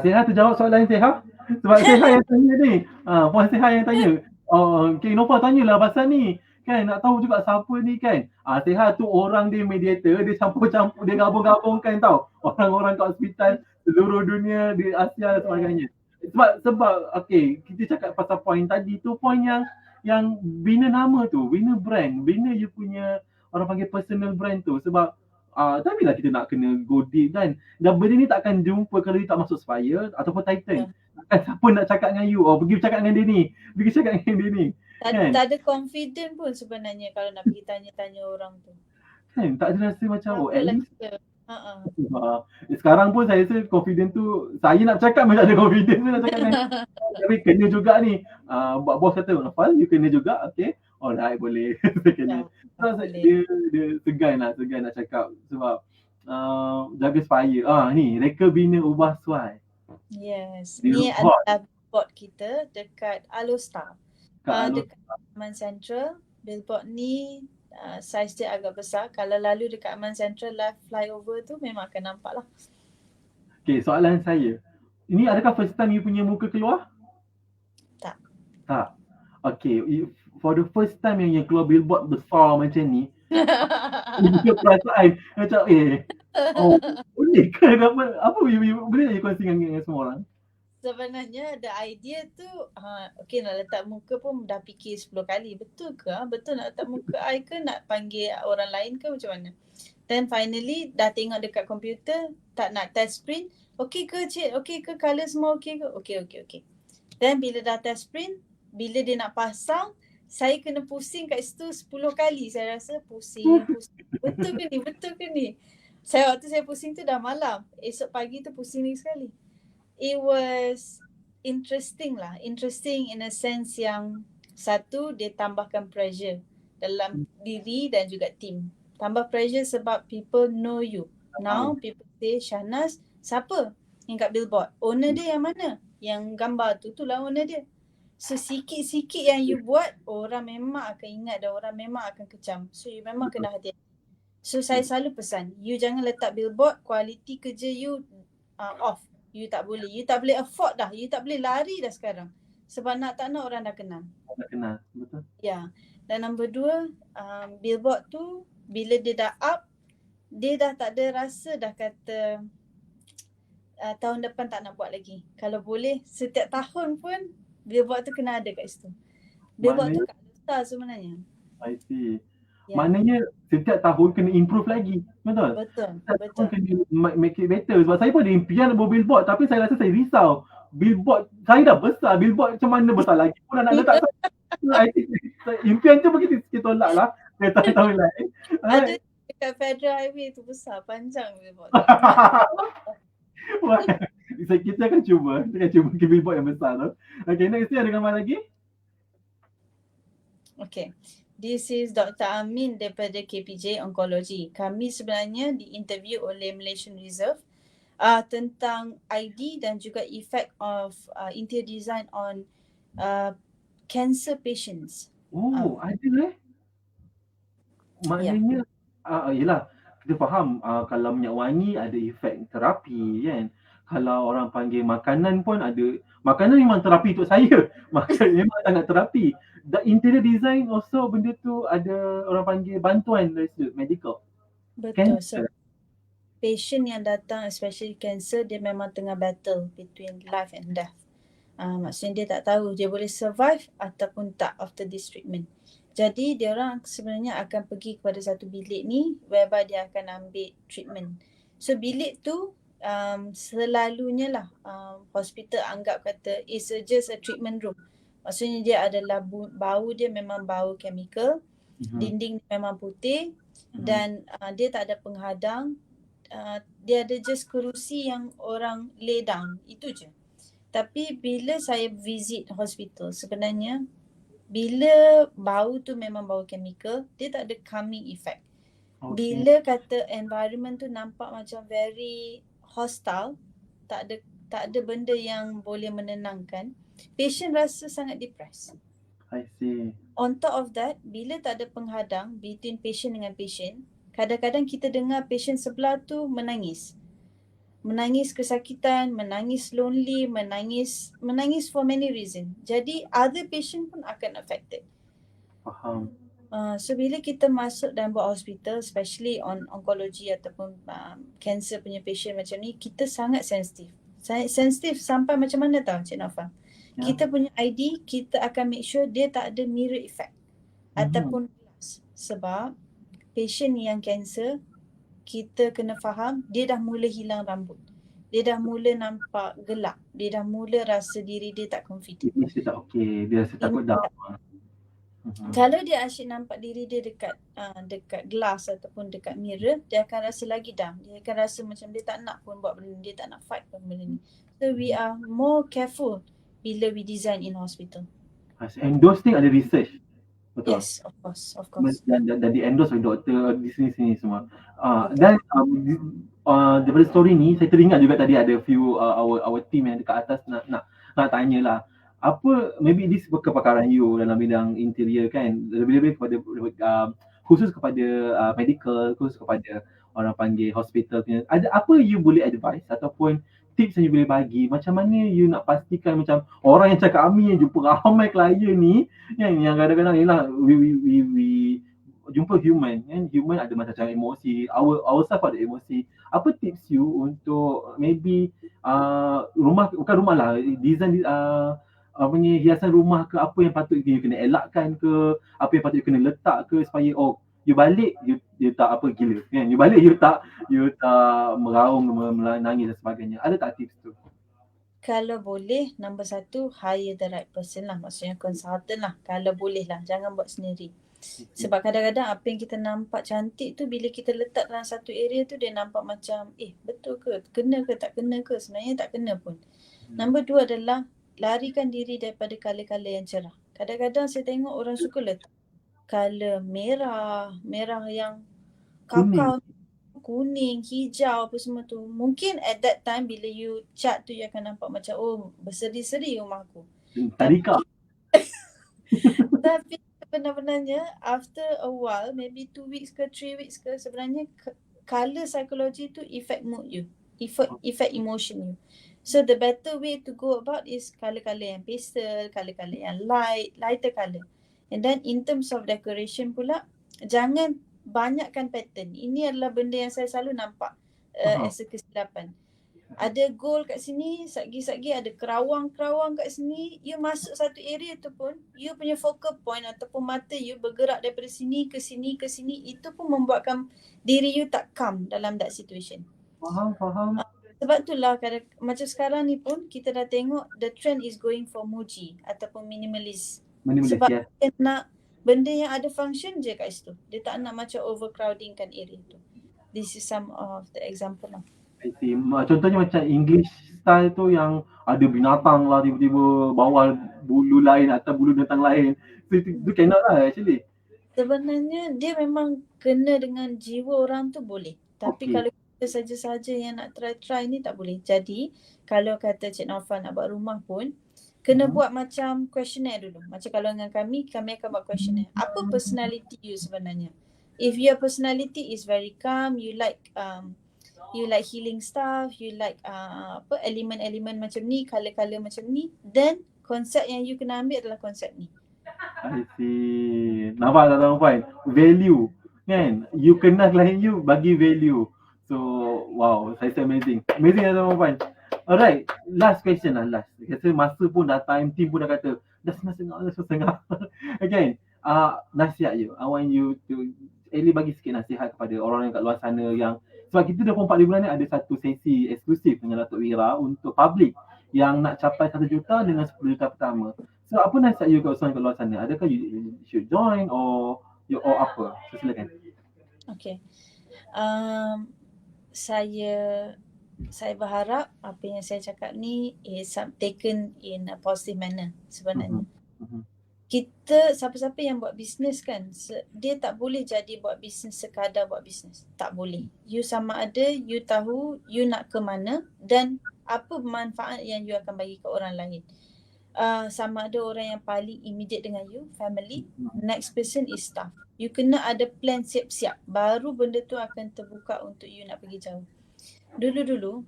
Seha terjawab soalan Seha. Sebab Seha yang tanya ni. Puan Seha yang tanya. Okay, Nova tanyalah pasal ni. Kan nak tahu juga siapa ni kan. Seha tu orang dia mediator, dia campur-campur, dia gabung-gabungkan tau orang-orang kat hospital seluruh dunia, di Asia dan sebagainya. Sebab okay, kita cakap pasal point tadi tu, point yang bina nama tu, bina brand, bina you punya orang panggil personal brand tu. Sebab tapi lah kita nak kena go deep kan. Dan benda ni takkan jumpa kalau you tak masuk Spire ataupun Titan. Siapa nak cakap dengan you, pergi cakap dengan dia ni, pergi cakap dengan dia ni. Tak ada confident pun sebenarnya kalau nak pergi tanya-tanya orang tu. Kan, tak ada rasa macam at least. Sekarang pun saya rasa confident tu, saya nak cakap macam ada confident tu nak cakap dengan tapi kena juga ni. Bos kata, Nafal, you kena juga, okay. Alright, boleh. Kena. Dia segan nak cakap sebab jaga Spire. Ni, reka bina ubah suai. Yes. Ni adalah billboard kita dekat Alostar. Dekat Aman Central. Billboard ni saiz dia agak besar. Kalau lalu dekat Aman Central live flyover tu memang akan nampak lah. Okay, soalan saya. Ini adakah first time you punya muka keluar? Tak. Okay, for the first time yang keluar billboard besar macam ni, dia perasaan macam boleh ke apa boleh you kongsi dengan semua orang? Sebenarnya the idea tu okay, nak letak muka pun dah fikir 10 kali. Betul ke? Betul nak letak muka I ke nak panggil orang lain ke macam mana? Then finally dah tengok dekat komputer, tak nak test print. Okay ke cik? Okay ke? Colour semua okay ke? Okay. Then bila dah test print, bila dia nak pasang, saya kena pusing kat situ 10 kali. Saya rasa pusing. Betul ke ni? Waktu saya pusing tu dah malam. Esok pagi tu pusing lagi sekali. It was interesting lah. Interesting in a sense yang satu, dia tambahkan pressure dalam diri dan juga team. Tambah pressure sebab people know you. Now people say, Shahnaz, siapa yang kat billboard? Owner dia yang mana? Yang gambar tu lah owner dia. So sikit-sikit yang you buat, orang memang akan ingat dan orang memang akan kecam. So you memang kena hati-hati. So saya selalu pesan, you jangan letak billboard, kualiti kerja you off. You tak boleh afford dah. You tak boleh lari dah sekarang. Sebab nak tak nak orang dah kenal. Dah kenal, betul. Ya. Dan nombor 2, billboard tu bila dia dah up, dia dah tak ada rasa dah kata tahun depan tak nak buat lagi. Kalau boleh setiap tahun pun billboard tu kena ada kat situ. Billboard tu kat besar sebenarnya. I see. Yeah. Maknanya setiap tahun kena improve lagi. Betul? Betul. Kena make it better. Sebab saya pun ada impian buat billboard, tapi saya rasa saya risau. Billboard, saya dah besar. Billboard macam mana besar lagi pun nak letak. Impian tu mungkin kita tolak lah. Tahun lain. Ada dekat Federal Highway tu besar, panjang billboard. Wah, kita akan cuba ke billboard yang besar tu. Okay, next ni ada gambar lagi? Okay. This is Dr. Amin daripada KPJ Onkologi. Kami sebenarnya diinterview oleh Malaysian Reserve tentang ID dan juga effect of interior design on cancer patients. Oh, ada Maknanya, yelah, kita faham kalau minyak wangi ada efek terapi kan. Kalau orang panggil makanan pun ada, makanan memang terapi untuk saya. Makanan memang sangat terapi. The interior design also benda tu ada orang panggil bantuan dari sudut medical. Betul. So, patient yang datang especially cancer, dia memang tengah battle between life and death. Maksudnya dia tak tahu dia boleh survive ataupun tak after this treatment. Jadi dia orang sebenarnya akan pergi kepada satu bilik ni whereby dia akan ambil treatment. So bilik tu selalunya lah hospital anggap kata it's just a treatment room. Maksudnya dia adalah bau dia memang bau chemical, dinding memang putih dan dia tak ada penghadang. Dia ada just kerusi yang orang lay down, itu je. Tapi bila saya visit hospital sebenarnya bila bau tu memang bau chemical, dia tak ada calming effect. Okay. Bila kata environment tu nampak macam very hostile, tak ada benda yang boleh menenangkan, patient rasa sangat depressed. I see. On top of that, bila tak ada penghadang between patient dengan patient, kadang-kadang kita dengar patient sebelah tu menangis. Menangis kesakitan, menangis lonely, menangis for many reasons. Jadi other patient pun akan affected. Faham. So bila kita masuk dalam buat hospital, especially on onkologi ataupun cancer punya patient macam ni, kita sangat sensitif. Sensitif sampai macam mana tahu Cik Naufal? Ya. Kita punya ID, kita akan make sure dia tak ada mirror effect ataupun glass. Sebab patient yang cancer, kita kena faham dia dah mula hilang rambut. Dia dah mula nampak gelap. Dia dah mula rasa diri dia tak confident. Dia rasa tak okey, dia rasa takut dah. Kalau dia asyik nampak diri dia dekat glass ataupun dekat mirror, dia akan rasa lagi down. Dia akan rasa macam dia tak nak pun buat benda ni, dia tak nak fight pun benda ni. So we are more careful bila we design in hospital. And those things ada research. Betul. Yes, of course. Dan di endorse oleh doktor di sini semua. Dan daripada story ni saya teringat juga tadi ada few our team yang dekat atas nak tanyalah apa maybe this kepakaran you dalam bidang interior kan, lebih-lebih kepada khusus kepada medical, khusus kepada orang panggil hospital punya. Ada apa you boleh advise ataupun tips yang you boleh bagi macam mana you nak pastikan macam orang yang cakap kami yang jumpa ramai klien ni yang kadang-kadang ialah we jumpa human kan, human ada macam emosi, our staff ada emosi. Apa tips you untuk maybe bukan rumah lah, design punya hiasan rumah ke, apa yang patut you kena elakkan ke, apa yang patut you kena letak ke supaya you balik you tak apa gila kan, you balik you tak meraung, menangis dan sebagainya. Ada tak tips tu? Kalau boleh, number 1, hire the right person lah. Maksudnya consultant lah. Kalau boleh lah, jangan buat sendiri. Sebab kadang-kadang apa yang kita nampak cantik tu, bila kita letak dalam satu area tu, dia nampak macam betul ke? Kena ke tak kena ke? Sebenarnya tak kena pun. Number 2 adalah larikan diri daripada colour-colour yang cerah. Kadang-kadang saya tengok orang suka letak colour merah yang kakao, kuning, hijau apa semua tu. Mungkin at that time bila you cat tu, you akan nampak macam berseri-seri rumah aku. Tadika. Tapi benar-benarnya after a while, maybe 2 weeks ke 3 weeks ke, sebenarnya colour psychology tu affect mood you, affect emotion you. So the better way to go about is colour-colour yang pastel, colour-colour yang lighter colour. And then in terms of decoration pula, jangan banyakkan pattern. Ini adalah benda yang saya selalu nampak as a kesilapan. Ada gold kat sini, sagi-sagi ada kerawang-kerawang kat sini. You masuk satu area tu pun, you punya focal point ataupun mata you bergerak daripada sini ke sini ke sini. Itu pun membuatkan diri you tak calm dalam that situation. Faham. Sebab itulah macam sekarang ni pun kita dah tengok the trend is going for Muji ataupun minimalist. Sebab kita nak Benda yang ada function je kat situ. Dia tak nak macam overcrowdingkan area tu. This is some of the example lah. I see. Contohnya macam English style tu yang ada binatang lah tiba-tiba bawa bulu lain atau bulu binatang lain. Itu cannot lah actually. Sebenarnya dia memang kena dengan jiwa orang tu boleh. Tapi Okey. kalau kita saja-saja yang nak try ni tak boleh. Jadi kalau kata Cik Naufal nak buat rumah pun, kena buat macam questionnaire dulu. Macam kalau dengan kami akan buat questionnaire. Apa personality you sebenarnya? If your personality is very calm, you like healing stuff, you like elemen-elemen macam ni, color-color macam ni, then konsep yang you kena ambil adalah konsep ni. I see. Nampak tak Tuan Puan? Value kan? You kenal klien you, bagi value. So wow, saya amazing. Amazing Tuan Puan. Alright, last question lah, last. Kata masa pun dah time, team pun dah kata dah setengah. Again, nasihat you. I want you to bagi sikit nasihat kepada orang yang kat luar sana yang, sebab kita 24 bulan ni ada satu sesi eksklusif dengan Datuk Wira untuk public yang nak capai 1 juta dengan 10 juta pertama. So apa nasihat you kat luar sana? Adakah you should join or apa? So, silakan. Okay. Saya berharap apa yang saya cakap ni is taken in a positive manner sebenarnya. Kita, siapa-siapa yang buat bisnes kan, dia tak boleh jadi buat bisnes sekadar buat bisnes. Tak boleh. You sama ada, you tahu you nak ke mana dan apa manfaat yang you akan bagi ke orang lain. Sama ada orang yang paling immediate dengan you, family, next person is staff. You kena ada plan siap-siap, baru benda tu akan terbuka untuk you nak pergi jauh. Dulu-dulu,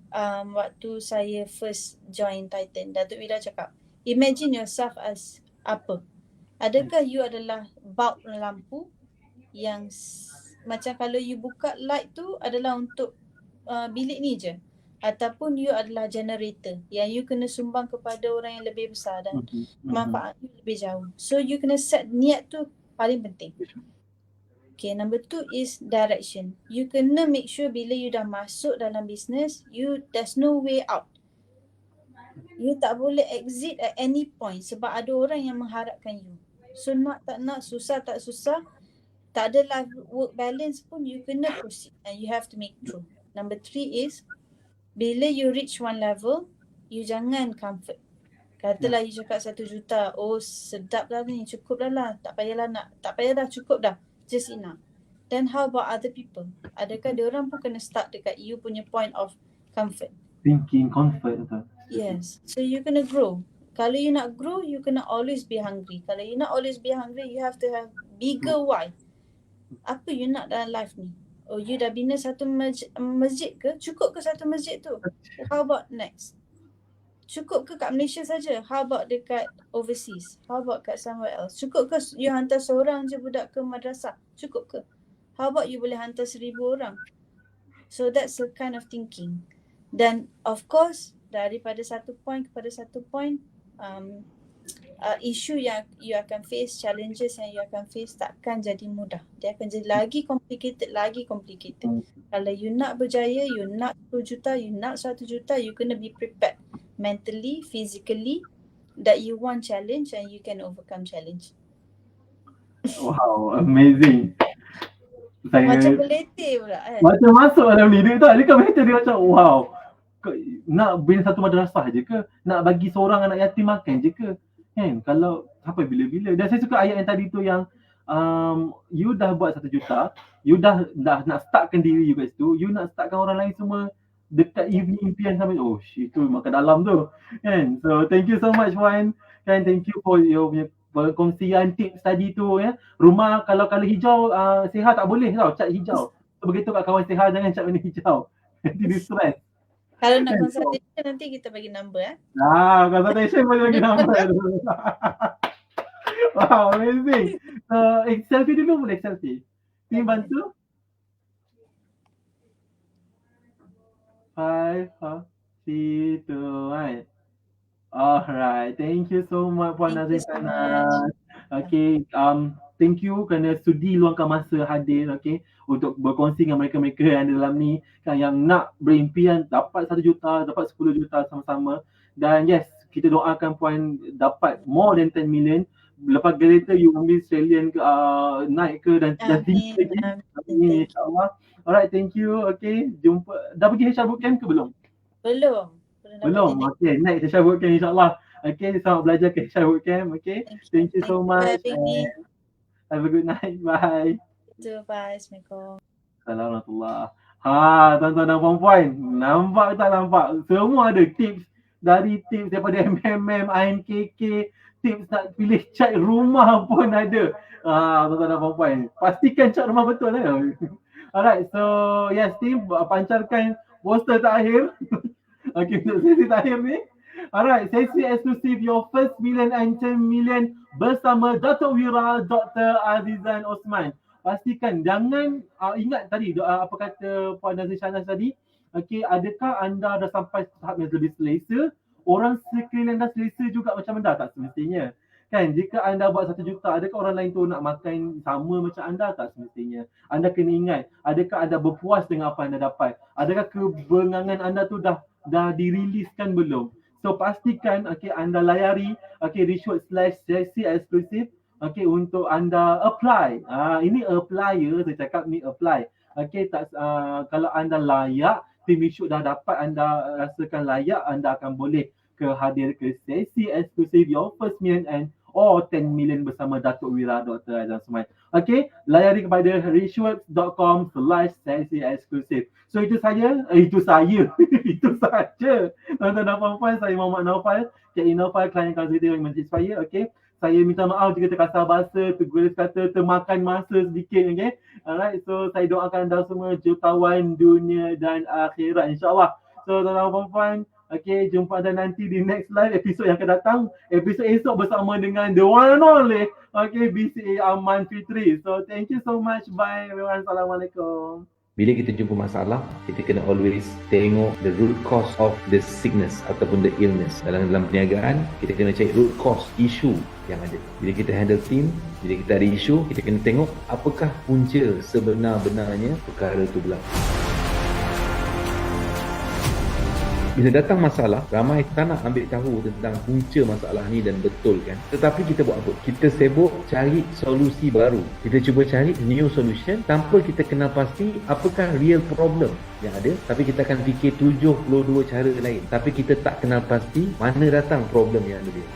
waktu saya first join Titan, Datuk Wira cakap, imagine yourself as apa? Adakah you adalah bulb lampu yang macam kalau you buka light tu adalah untuk bilik ni je? Ataupun you adalah generator yang you kena sumbang kepada orang yang lebih besar dan manfaat you lebih jauh. So you kena set niat tu paling penting. Okay, number 2 is direction. You kena make sure bila you dah masuk dalam business, there's no way out. You tak boleh exit at any point sebab ada orang yang mengharapkan you. So nak tak nak, susah tak susah, tak ada life work balance pun, you kena proceed and you have to make through. Number 3 is bila you reach one level, you jangan comfort. Katalah you cakap 1 juta, oh sedap lah ni, cukup lah, tak payah dah, cukup dah, just enough. Then how about other people? Adakah diorang pun kena start dekat you punya point of comfort? Thinking, comfort betul. Yes, so you kena grow. Kalau you nak grow, you kena always be hungry. Kalau you nak always be hungry, you have to have bigger why. Apa you nak dalam life ni? Oh, you dah bina satu masjid ke? Cukup ke satu masjid tu? How about next? Cukup ke kat Malaysia saja? How about dekat overseas? How about kat somewhere else? Cukup ke you hantar seorang je budak ke madrasah? Cukup ke? How about you boleh hantar 1,000 orang? So that's the kind of thinking. Dan of course, daripada satu point kepada satu point, isu yang you akan face, challenges yang you akan face takkan jadi mudah. Dia akan jadi lagi complicated. Kalau you nak berjaya, you nak 10 juta, you nak 1 juta, you kena be prepared mentally, physically, that you want challenge and you can overcome challenge. Wow, amazing. Macam beletih pula kan. Macam masuk dalam ni, dia kan betul, dia macam wow. Nak bina satu madrasah je ke? Nak bagi seorang anak yatim makan je ke? Kan? Kalau sampai bila-bila. Dan saya suka ayat yang tadi tu yang you dah buat 1 juta, you dah nak startkan diri you kat situ, you nak startkan orang lain semua dekat impian sampai itu makan dalam tu. Kan? So thank you so much Wan. Kan, thank you for your punya perkongsian tips tadi tu ya. Rumah kalau hijau Seha tak boleh tau cat hijau. So begitu kat kawan Seha, jangan cat warna hijau. Nanti dia stress. Kalau nak consultation nanti kita bagi number Consultation boleh bagi number. Wow, amazing. Selfie dulu boleh selfie. Team bantu. 5, 4, 3, 2, 1. Alright, thank you so much Puan Nazrin Sana. Okay, thank you kerana sudi luangkan masa hadir, okay, untuk berkongsi dengan mereka-mereka yang ada dalam ni kan, yang nak berimpian dapat 1 juta, dapat 10 juta sama-sama. Dan yes, kita doakan Puan dapat more than 10 million lepas greater you ambil stallion ke naik ke dan tinggi lagi. Amin insya-Allah. Alright, thank you. Okay, jumpa. Dah pergi HR Bootcamp ke belum? Belum. Belum. Okay, next HR Bootcamp insya-Allah. Okay, selamat belajar ke HR Bootcamp. Okay, thank you so much. Have a good night. Bye. Bye. Assalamualaikum. Assalamualaikum. Tuan-tuan dan puan-puan, nampak tak nampak? Semua ada tips, dari tips daripada MMM, IMKK, tips nak pilih cat rumah pun ada. Tuan-tuan dan puan-puan, pastikan cat rumah betul Alright, so yes team, pancarkan poster terakhir. Okay, untuk sesi terakhir ni. Alright, sesi eksklusif Your First Million and 10 Million bersama Datuk Wira Dr. Azizan Osman. Pastikan jangan ingat tadi apa kata Puan Nazir Shahnaz tadi. Okey, adakah anda dah sampai tahap yang lebih selesa? Orang sekeliling anda selesa juga macam anda? Tak semestinya. Kan, jika anda buat 1 juta, adakah orang lain tu nak makan sama macam anda? Tak semestinya. Anda kena ingat, adakah anda berpuas dengan apa anda dapat? Adakah kebengangan anda tu dah diriliskan belum? So pastikan anda layari rishwat/sesi eksklusif untuk anda apply. Ini apply saya cakap ni apply. Kalau anda layak, tim Rishwat dah dapat anda rasakan layak, anda akan boleh hadir ke sesi eksklusif Your First Million and or 10 million bersama Datuk Wira Dr. Azizan Osman. Layari kepada rishwat.com/sesi eksklusif. So itu saja. Itu saja. Tuan-tuan dan puan-puan, saya Muhammad Naufal, Cik Naufal, klien konsultan yang menginspire. Saya minta maaf jika terkasar bahasa, tergulis kata, termakan masa sedikit. Alright, so saya doakan anda semua jutawan dunia dan akhirat insya-Allah. So tuan-tuan dan puan-puan, jumpa anda nanti di next live episod yang akan datang. Episod esok bersama dengan the one and only BCA Aman Fitri. So thank you so much. Bye everyone. Assalamualaikum. Bila kita jumpa masalah, kita kena always tengok the root cause of the sickness ataupun the illness. Dalam perniagaan, kita kena cari root cause, isu yang ada. Bila kita handle team, bila kita ada isu, kita kena tengok apakah punca sebenar-benarnya perkara itu berlaku. Bila datang masalah, ramai tak nak ambil tahu tentang punca masalah ni dan betulkan. Tetapi kita buat apa? Kita sibuk cari solusi baru. Kita cuba cari new solution tanpa kita kenal pasti apakah real problem yang ada. Tapi kita akan fikir 72 cara lain. Tapi kita tak kenal pasti mana datang problem yang ada dia.